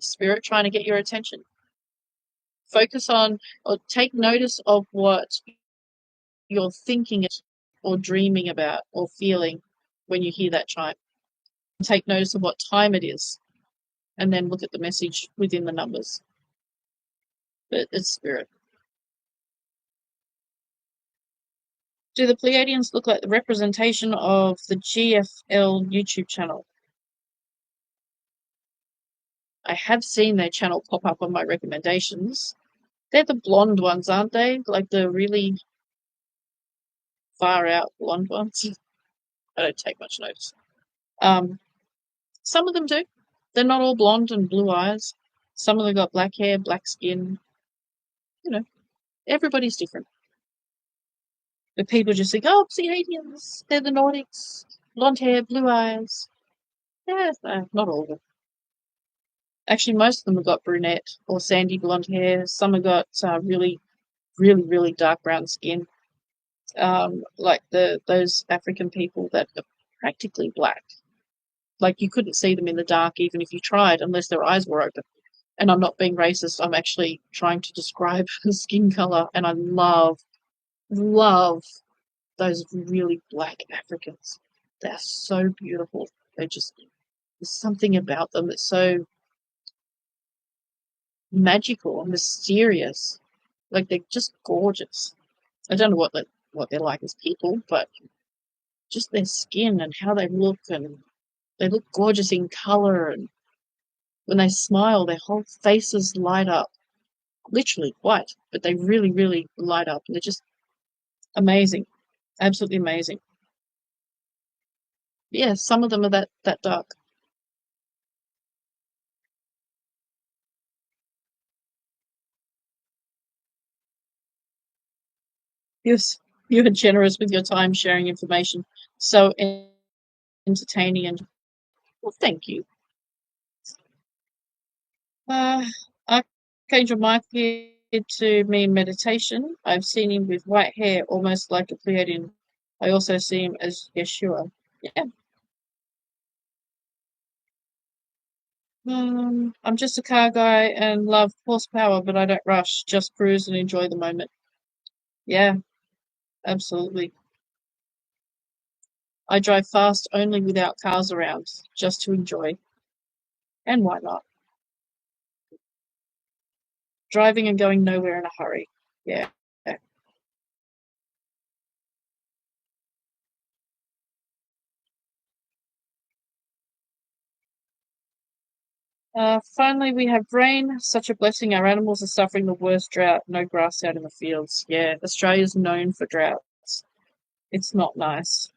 A: Spirit trying to get your attention. Focus on or take notice of what you're thinking or dreaming about or feeling when you hear that chime. Take notice of what time it is and then look at the message within the numbers. But it's spirit. Do the Pleiadians look like the representation of the GFL YouTube channel? I have seen their channel pop up on my recommendations. They're the blonde ones, aren't they? Like the really far out blonde ones. I don't take much notice. Some of them do. They're not all blonde and blue eyes. Some of them got black hair, black skin. Everybody's different. But people just think, oh, Pleiadians, they're the Nordics. Blonde hair, blue eyes. Yeah, no, not all of them. Actually, most of them have got brunette or sandy blonde hair. Some have got really, really, really dark brown skin. Like those African people that are practically black. Like you couldn't see them in the dark even if you tried, unless their eyes were open. And I'm not being racist. I'm actually trying to describe skin color, and I love those really black Africans. They're so beautiful. There's something about them that's so magical and mysterious. Like they're just gorgeous. I don't know what they're like as people, but just their skin and how and they look gorgeous in color, and when they smile, their whole faces light up. Literally white, but they really, really light up, and they're just amazing, absolutely amazing. Yeah, some of them are that dark. Yes, you are generous with your time sharing information. So entertaining and well, thank you. Uh, Archangel Michael appeared to me in meditation. I've seen him with white hair, almost like a Pleiadian. I also see him as Yeshua. Yeah. I'm just a car guy and love horsepower, but I don't rush. Just cruise and enjoy the moment. Yeah, absolutely. I drive fast only without cars around, just to enjoy. And why not? Driving and going nowhere in a hurry. Yeah. Finally, we have rain. Such a blessing. Our animals are suffering the worst drought. No grass out in the fields. Yeah, Australia's known for droughts. It's not nice.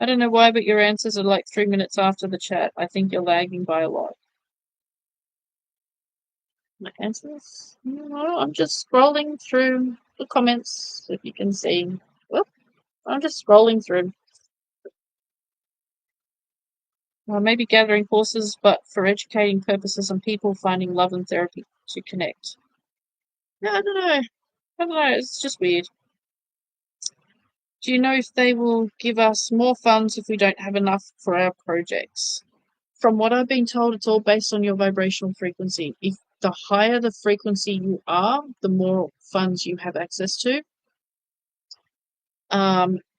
A: I don't know why, but your answers are like 3 minutes after the chat. I think you're lagging by a lot. My answers? No, I'm just scrolling through the comments, if you can see. Well, I'm just scrolling through. Maybe gathering horses, but for educating purposes and people finding love and therapy to connect. Yeah, I don't know. I don't know. It's just weird. Do you know if they will give us more funds if we don't have enough for our projects? From what I've been told, it's all based on your vibrational frequency. If the higher the frequency you are, the more funds you have access to.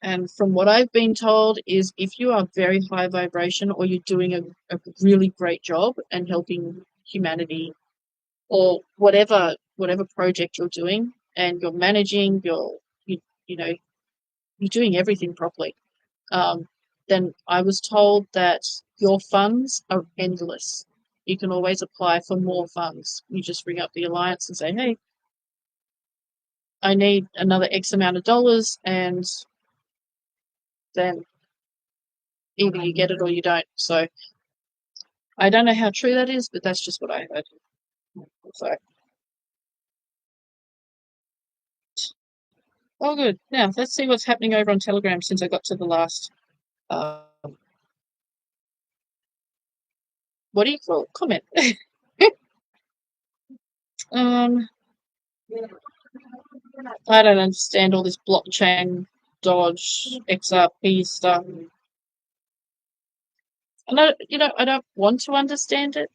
A: And from what I've been told is if you are very high vibration or you're doing a really great job and helping humanity or whatever project you're doing and you're managing, you know, you're doing everything properly, then I was told that your funds are endless. You can always apply for more funds. You just ring up the alliance and say, hey, I need another X amount of dollars, and then either you get it or you don't. So I don't know how true that is, but that's just what I heard. So, oh, good. Now, let's see what's happening over on Telegram since I got to the last, what do you call it? Comment. um, I don't understand all this blockchain, Dodge, XRP stuff. And I don't want to understand it.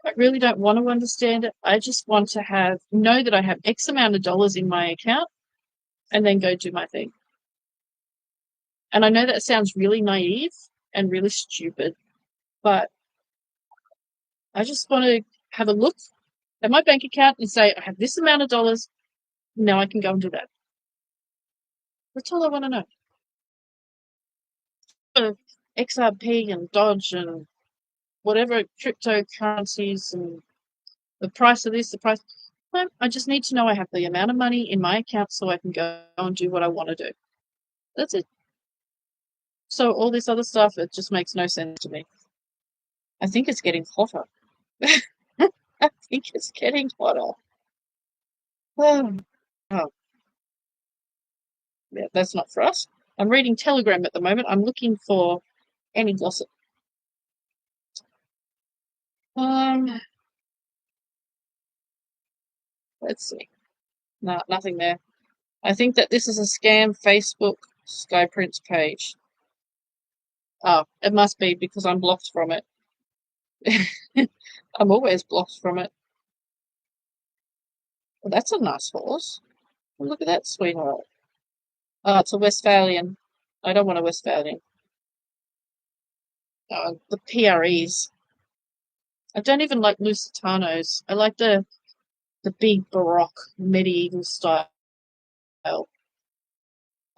A: I really don't want to understand it. I just want to know that I have X amount of dollars in my account and then go do my thing. And I know that sounds really naive and really stupid, but I just want to have a look at my bank account and say, I have this amount of dollars. Now I can go and do that. That's all I want to know. XRP and Dodge and whatever cryptocurrencies and the price of this, the price. No, I just need to know I have the amount of money in my account so I can go and do what I want to do. That's it. So all this other stuff, it just makes no sense to me. I think it's getting hotter. I think it's getting hotter. Oh, yeah, that's not for us. I'm reading Telegram at the moment. I'm looking for any gossip. Let's see. No, nothing there. I think that this is a scam Facebook Skye Prince page. Oh, it must be because I'm blocked from it. I'm always blocked from it. Well, that's a nice horse. Well, look at that sweetheart. Oh, it's a Westphalian. I don't want a Westphalian. Oh, the PREs. I don't even like Lusitanos. I like the big Baroque medieval style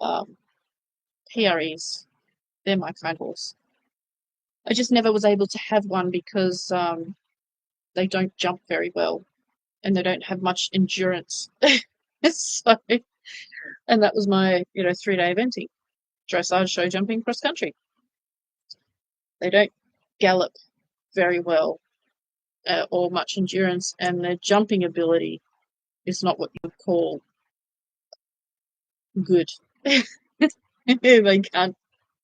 A: um, PREs. They're my kind of horse. I just never was able to have one because they don't jump very well and they don't have much endurance. So, and that was my 3-day eventing: dressage, show jumping, cross country. They don't gallop very well or much endurance, and their jumping ability is not what you would call good. They can't.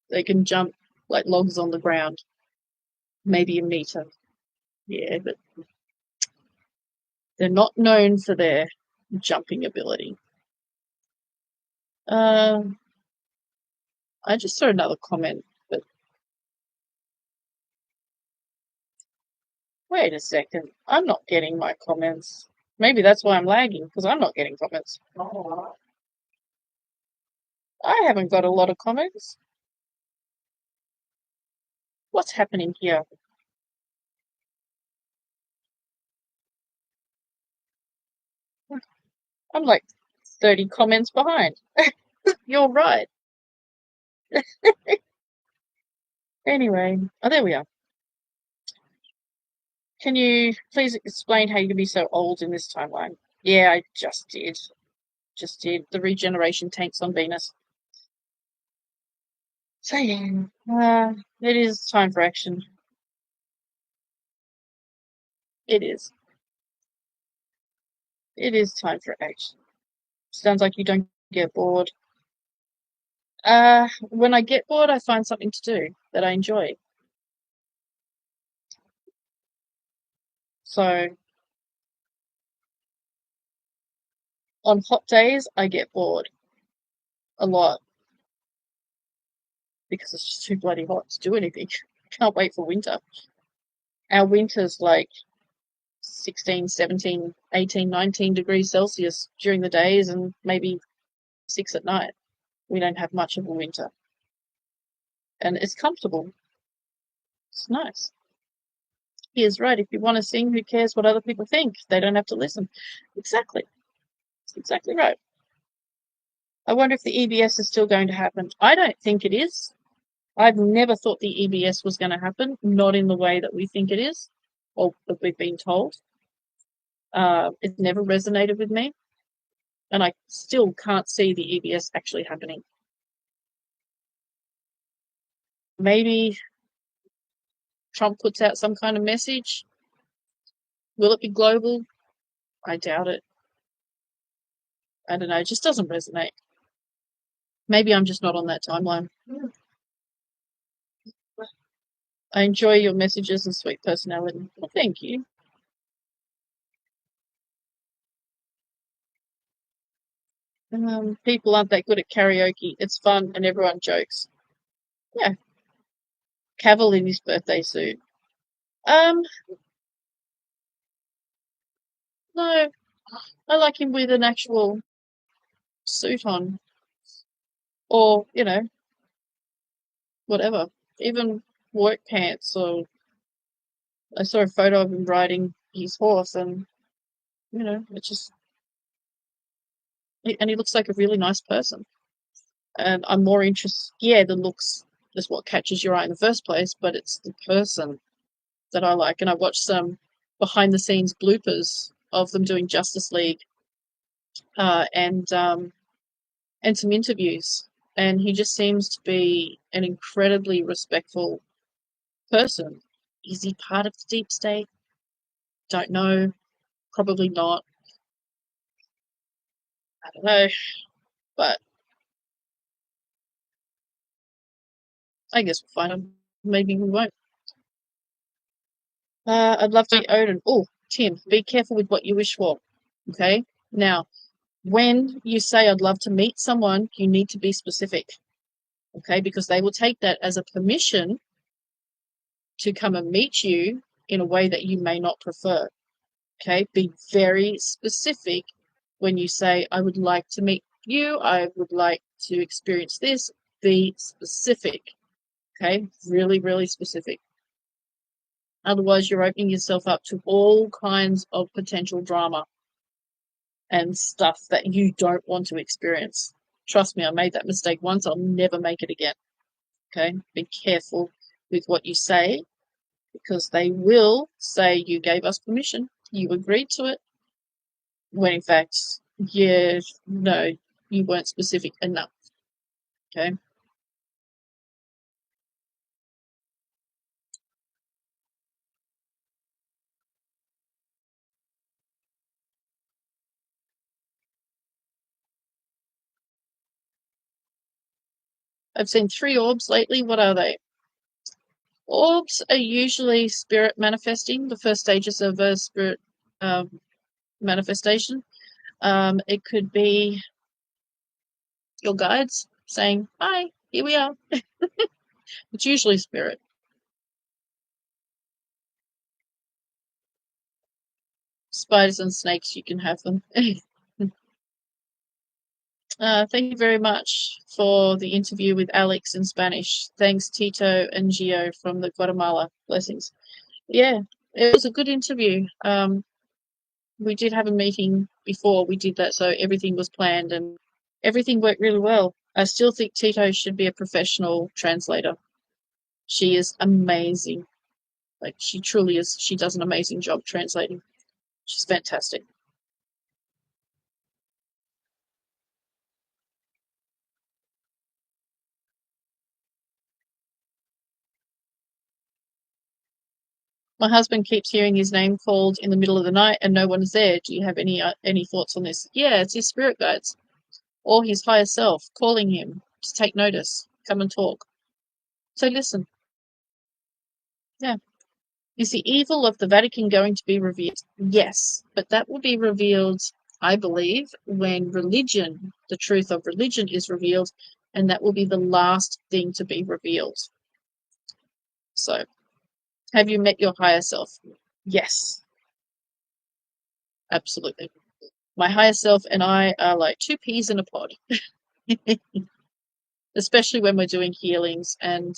A: They can jump like logs on the ground, maybe a meter. Yeah, but they're not known for their jumping ability. I just saw another comment, but wait a second. I'm not getting my comments. Maybe that's why I'm lagging, because I'm not getting comments. I haven't got a lot of comments. What's happening here? I'm like 30 comments behind. You're right. Anyway, oh, there we are. Can you please explain how you can be so old in this timeline? Yeah, I just did. Just did. The regeneration tanks on Venus. So yeah, it is time for action. It is. It is time for action. Sounds like you don't get bored. When I get bored, I find something to do that I enjoy. So on hot days, I get bored a lot because it's just too bloody hot to do anything. Can't wait for winter. Our winter's like 16, 17, 18, 19 degrees Celsius during the days and maybe 6 at night. We don't have much of a winter. And it's comfortable. It's nice. He is right. If you want to sing, who cares what other people think? They don't have to listen. Exactly. That's exactly right. I wonder if the EBS is still going to happen. I don't think it is. I've never thought the EBS was going to happen, not in the way that we think it is, or that we've been told. It's never resonated with me, and I still can't see the EBS actually happening. Maybe Trump puts out some kind of message. Will it be global? I doubt it. I don't know. It just doesn't resonate. Maybe I'm just not on that timeline. I enjoy your messages and sweet personality. Well, thank you. People aren't that good at karaoke. It's fun and everyone jokes. Yeah, Cavill in his birthday suit. Um, no, I like him with an actual suit on, or whatever. Even work pants. Or I saw a photo of him riding his horse, and it's just, and he looks like a really nice person. And I'm more interested. Yeah, the looks is what catches your eye in the first place, but it's the person that I like. And I watched some behind the scenes bloopers of them doing Justice League, and some interviews. And he just seems to be an incredibly respectful person. Is he part of the deep state? Don't know. Probably not. I don't know. But I guess we'll find him. Maybe we won't. I'd love to meet Odin. Oh, Tim, be careful with what you wish for. Okay? Now, when you say I'd love to meet someone, you need to be specific. Okay? Because they will take that as a permission to come and meet you in a way that you may not prefer. Okay? Be very specific when you say, I would like to meet you, I would like to experience this. Be specific. Okay? Really, really specific. Otherwise, you're opening yourself up to all kinds of potential drama and stuff that you don't want to experience. Trust me, I made that mistake once. I'll never make it again. Okay? Be careful with what you say, because they will say you gave us permission. You agreed to it. When in fact, yeah, no, you weren't specific enough. Okay? I've seen 3 orbs lately. What are they? Orbs are usually spirit manifesting, the first stages of a spirit manifestation. It could be your guides saying, hi, here we are. It's usually spirit. Spiders and snakes, you can have them. Thank you very much for the interview with Alex in Spanish. Thanks, Tito and Gio from the Guatemala. Blessings. Yeah, it was a good interview. We did have a meeting before we did that, so everything was planned and everything worked really well. I still think Tito should be a professional translator. She is amazing. Like, she truly is. She does an amazing job translating. She's fantastic. My husband keeps hearing his name called in the middle of the night and no one is there. Do you have any thoughts on this? Yeah, it's his spirit guides or his higher self calling him to take notice, come and talk. So listen. Yeah, Is the evil of the Vatican going to be revealed? Yes, but that will be revealed, I believe, when religion, the truth of religion, is revealed, and that will be the last thing to be revealed. So, have you met your higher self? Yes, absolutely. My higher self and I are like two peas in a pod, especially when we're doing healings and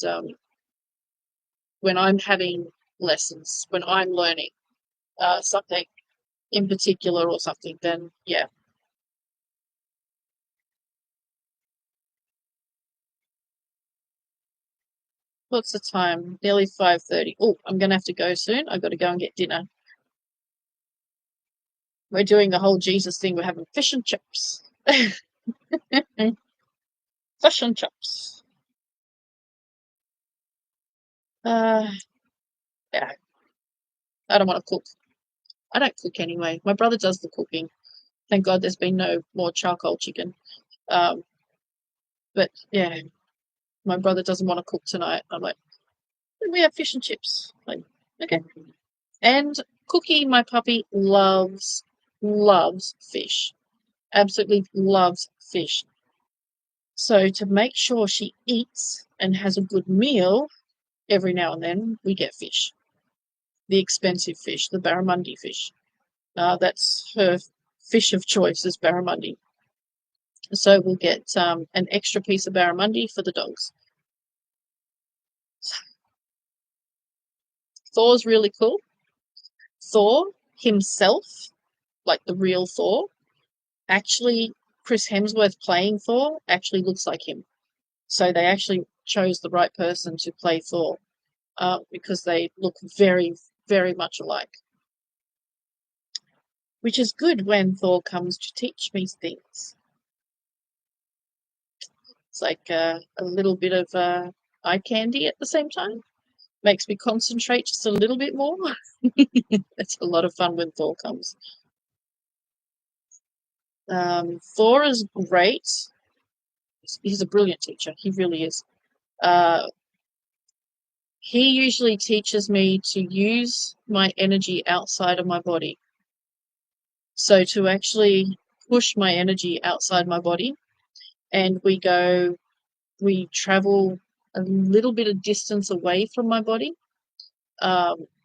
A: when I'm having lessons, when I'm learning something in particular or something, then yeah. What's the time? Nearly 5:30. Oh, I'm going to have to go soon. I've got to go and get dinner. We're doing the whole Jesus thing. We're having fish and chips. Fish and chips. Uh, yeah, I don't want to cook. I don't cook anyway. My brother does the cooking. Thank God there's been no more charcoal chicken. Um, but yeah, my brother doesn't want to cook tonight. I'm like, we have fish and chips. Like, okay. And Cookie, my puppy, loves fish. Absolutely loves fish. So to make sure she eats and has a good meal, every now and then we get fish. The expensive fish, the barramundi fish. That's her fish of choice is barramundi. So we'll get an extra piece of barramundi for the dogs. Thor's really cool. Thor himself, like the real Thor, actually, Chris Hemsworth playing Thor actually looks like him. So they actually chose the right person to play Thor because they look very, very much alike. Which is good when Thor comes to teach me things. It's like a little bit of eye candy at the same time. Makes me concentrate just a little bit more. It's a lot of fun when Thor comes. Thor is great. He's a brilliant teacher. He really is. Uh, he usually teaches me to use my energy outside of my body. So to actually push my energy outside my body, and we travel a little bit of distance away from my body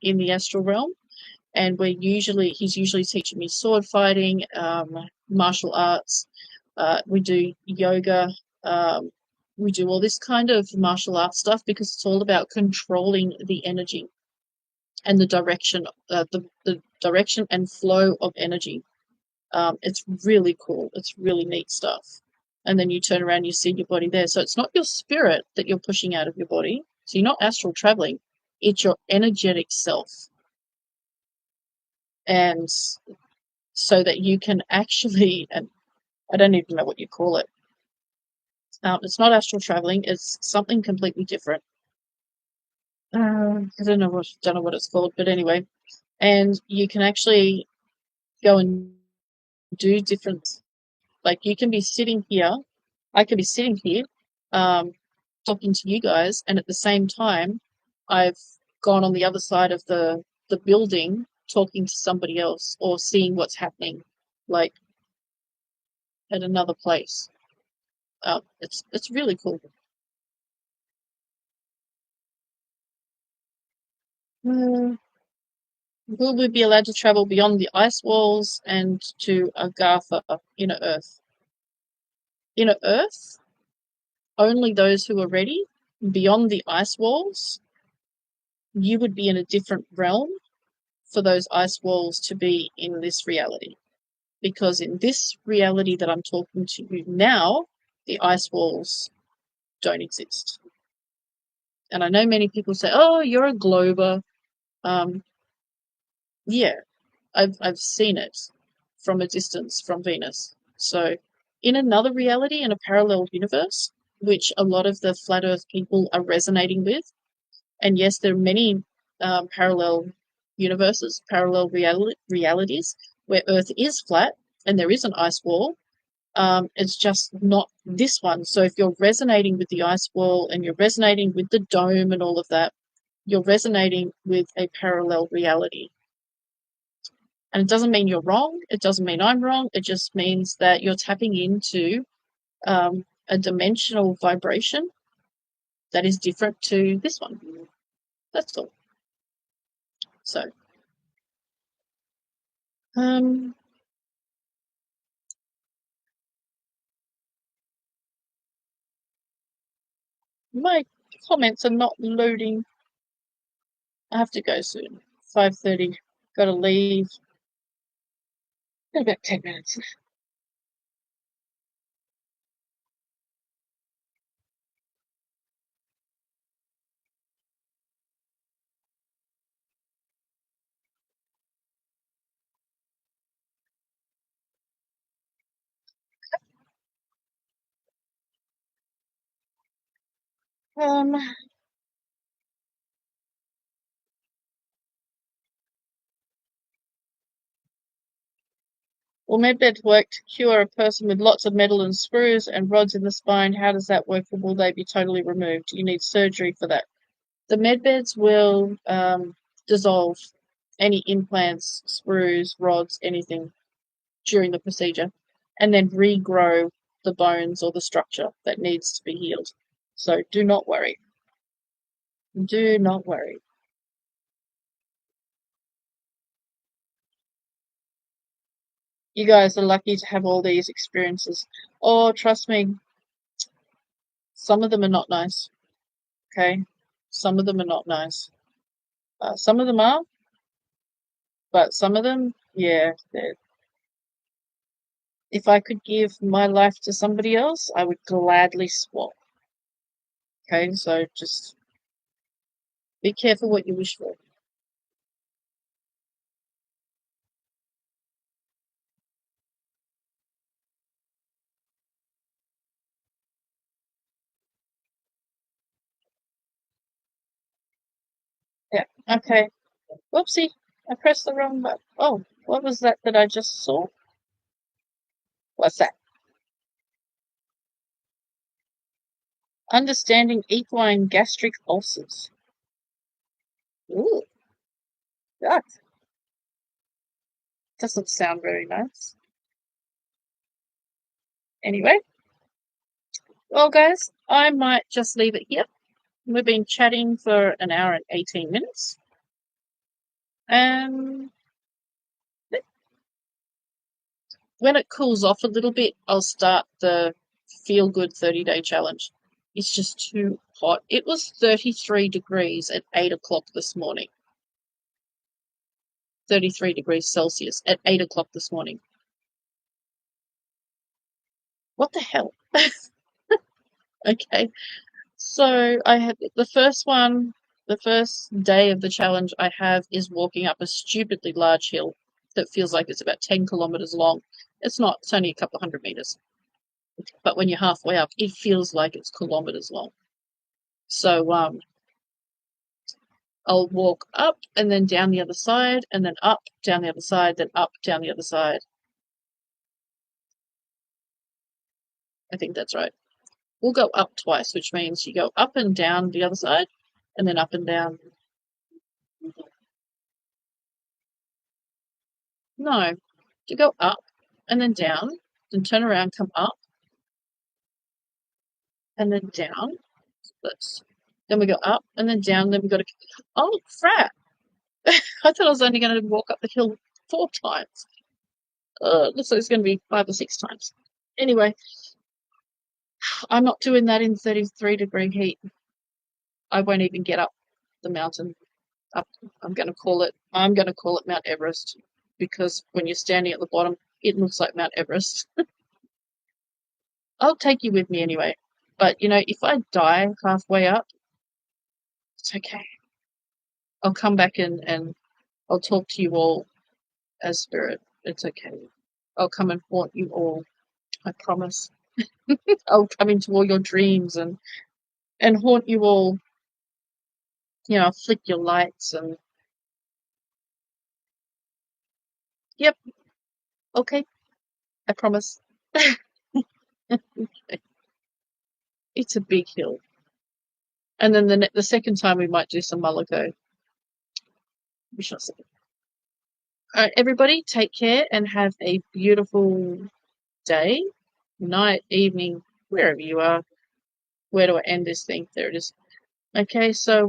A: in the astral realm, and he's usually teaching me sword fighting, martial arts. We do yoga. Um, we do all this kind of martial arts stuff because it's all about controlling the energy and the direction and flow of energy. It's really cool. It's really neat stuff. And then you turn around, you see your body there. So it's not your spirit that you're pushing out of your body. So you're not astral traveling. It's your energetic self. And so that you can actually, and I don't even know what you call it. It's not astral traveling. It's something completely different. I don't know what it's called, but anyway. And you can actually go and do different. Like you can be sitting here. I could be sitting here, talking to you guys, and at the same time, I've gone on the other side of the building, talking to somebody else or seeing what's happening, like at another place. It's really cool. Uh, will we be allowed to travel beyond the ice walls and to Agartha, Inner Earth? Inner Earth, only those who are ready. Beyond the ice walls, you would be in a different realm for those ice walls to be in this reality. Because in this reality that I'm talking to you now, the ice walls don't exist. And I know many people say, "Oh, you're a glober." Yeah, I've seen it from a distance from Venus. So, in another reality, in a parallel universe, which a lot of the flat Earth people are resonating with, and yes, there are many parallel universes, parallel realities where Earth is flat and there is an ice wall. It's just not this one. So if you're resonating with the ice wall and you're resonating with the dome and all of that, you're resonating with a parallel reality. And it doesn't mean you're wrong. It doesn't mean I'm wrong. It just means that you're tapping into a dimensional vibration that is different to this one. That's all. So, my comments are not loading. I have to go soon. 5:30. Got to leave in about 10 minutes. Um, Will medbeds work to cure a person with lots of metal and screws and rods in the spine? How does that work? Or will they be totally removed? Do you need surgery for that? The medbeds will dissolve any implants, screws, rods, anything during the procedure, and then regrow the bones or the structure that needs to be healed. So do not worry. Do not worry. You guys are lucky to have all these experiences. Oh, trust me, some of them are not nice. Okay? Some of them are not nice. Some of them are, but some of them, yeah. If I could give my life to somebody else, I would gladly swap. Okay? So just be careful what you wish for. Yeah. Okay. Whoopsie. I pressed the wrong button. Oh, what was that I just saw? What's that? Understanding equine gastric ulcers. Ooh, that doesn't sound very nice. Anyway, well, guys, I might just leave it here. We've been chatting for an hour and 18 minutes. And when it cools off a little bit, I'll start the Feel Good 30-day challenge. It's just too hot. It was 33 degrees at 8 o'clock this morning. 33 degrees Celsius at 8 o'clock this morning. What the hell? Okay. So I had the first one, the first day of the challenge I have is walking up a stupidly large hill that feels like it's about 10 kilometers long. It's not, it's only a couple of 100 meters. But when you're halfway up, it feels like it's kilometers long. So I'll walk up and then down the other side, and then up, down the other side, then up, down the other side. I think that's right. We'll go up twice, which means you go up and down the other side, and then up and down. No, you go up and then down, then turn around, come up, and then down. Then we go up and then down, then we got to. Oh, crap! I thought I was only going to walk up the hill 4 times. Looks like it's going to be 5 or 6 times. Anyway, I'm not doing that in 33-degree heat. I won't even get up the mountain. Up, I'm going to call it Mount Everest, because when you're standing at the bottom, it looks like Mount Everest. I'll take you with me anyway. But if I die halfway up, it's okay. I'll come back and I'll talk to you all as spirit. It's okay. I'll come and haunt you all. I promise. I'll come into all your dreams and haunt you all. I'll flick your lights and yep. Okay. I promise. It's a big hill. And then the second time we might do some Mulligo. We shall see. All right, everybody, take care and have a beautiful day, night, evening, wherever you are. Where do I end this thing? There it is. Okay, so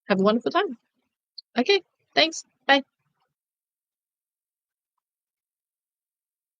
A: have a wonderful time. Okay, thanks.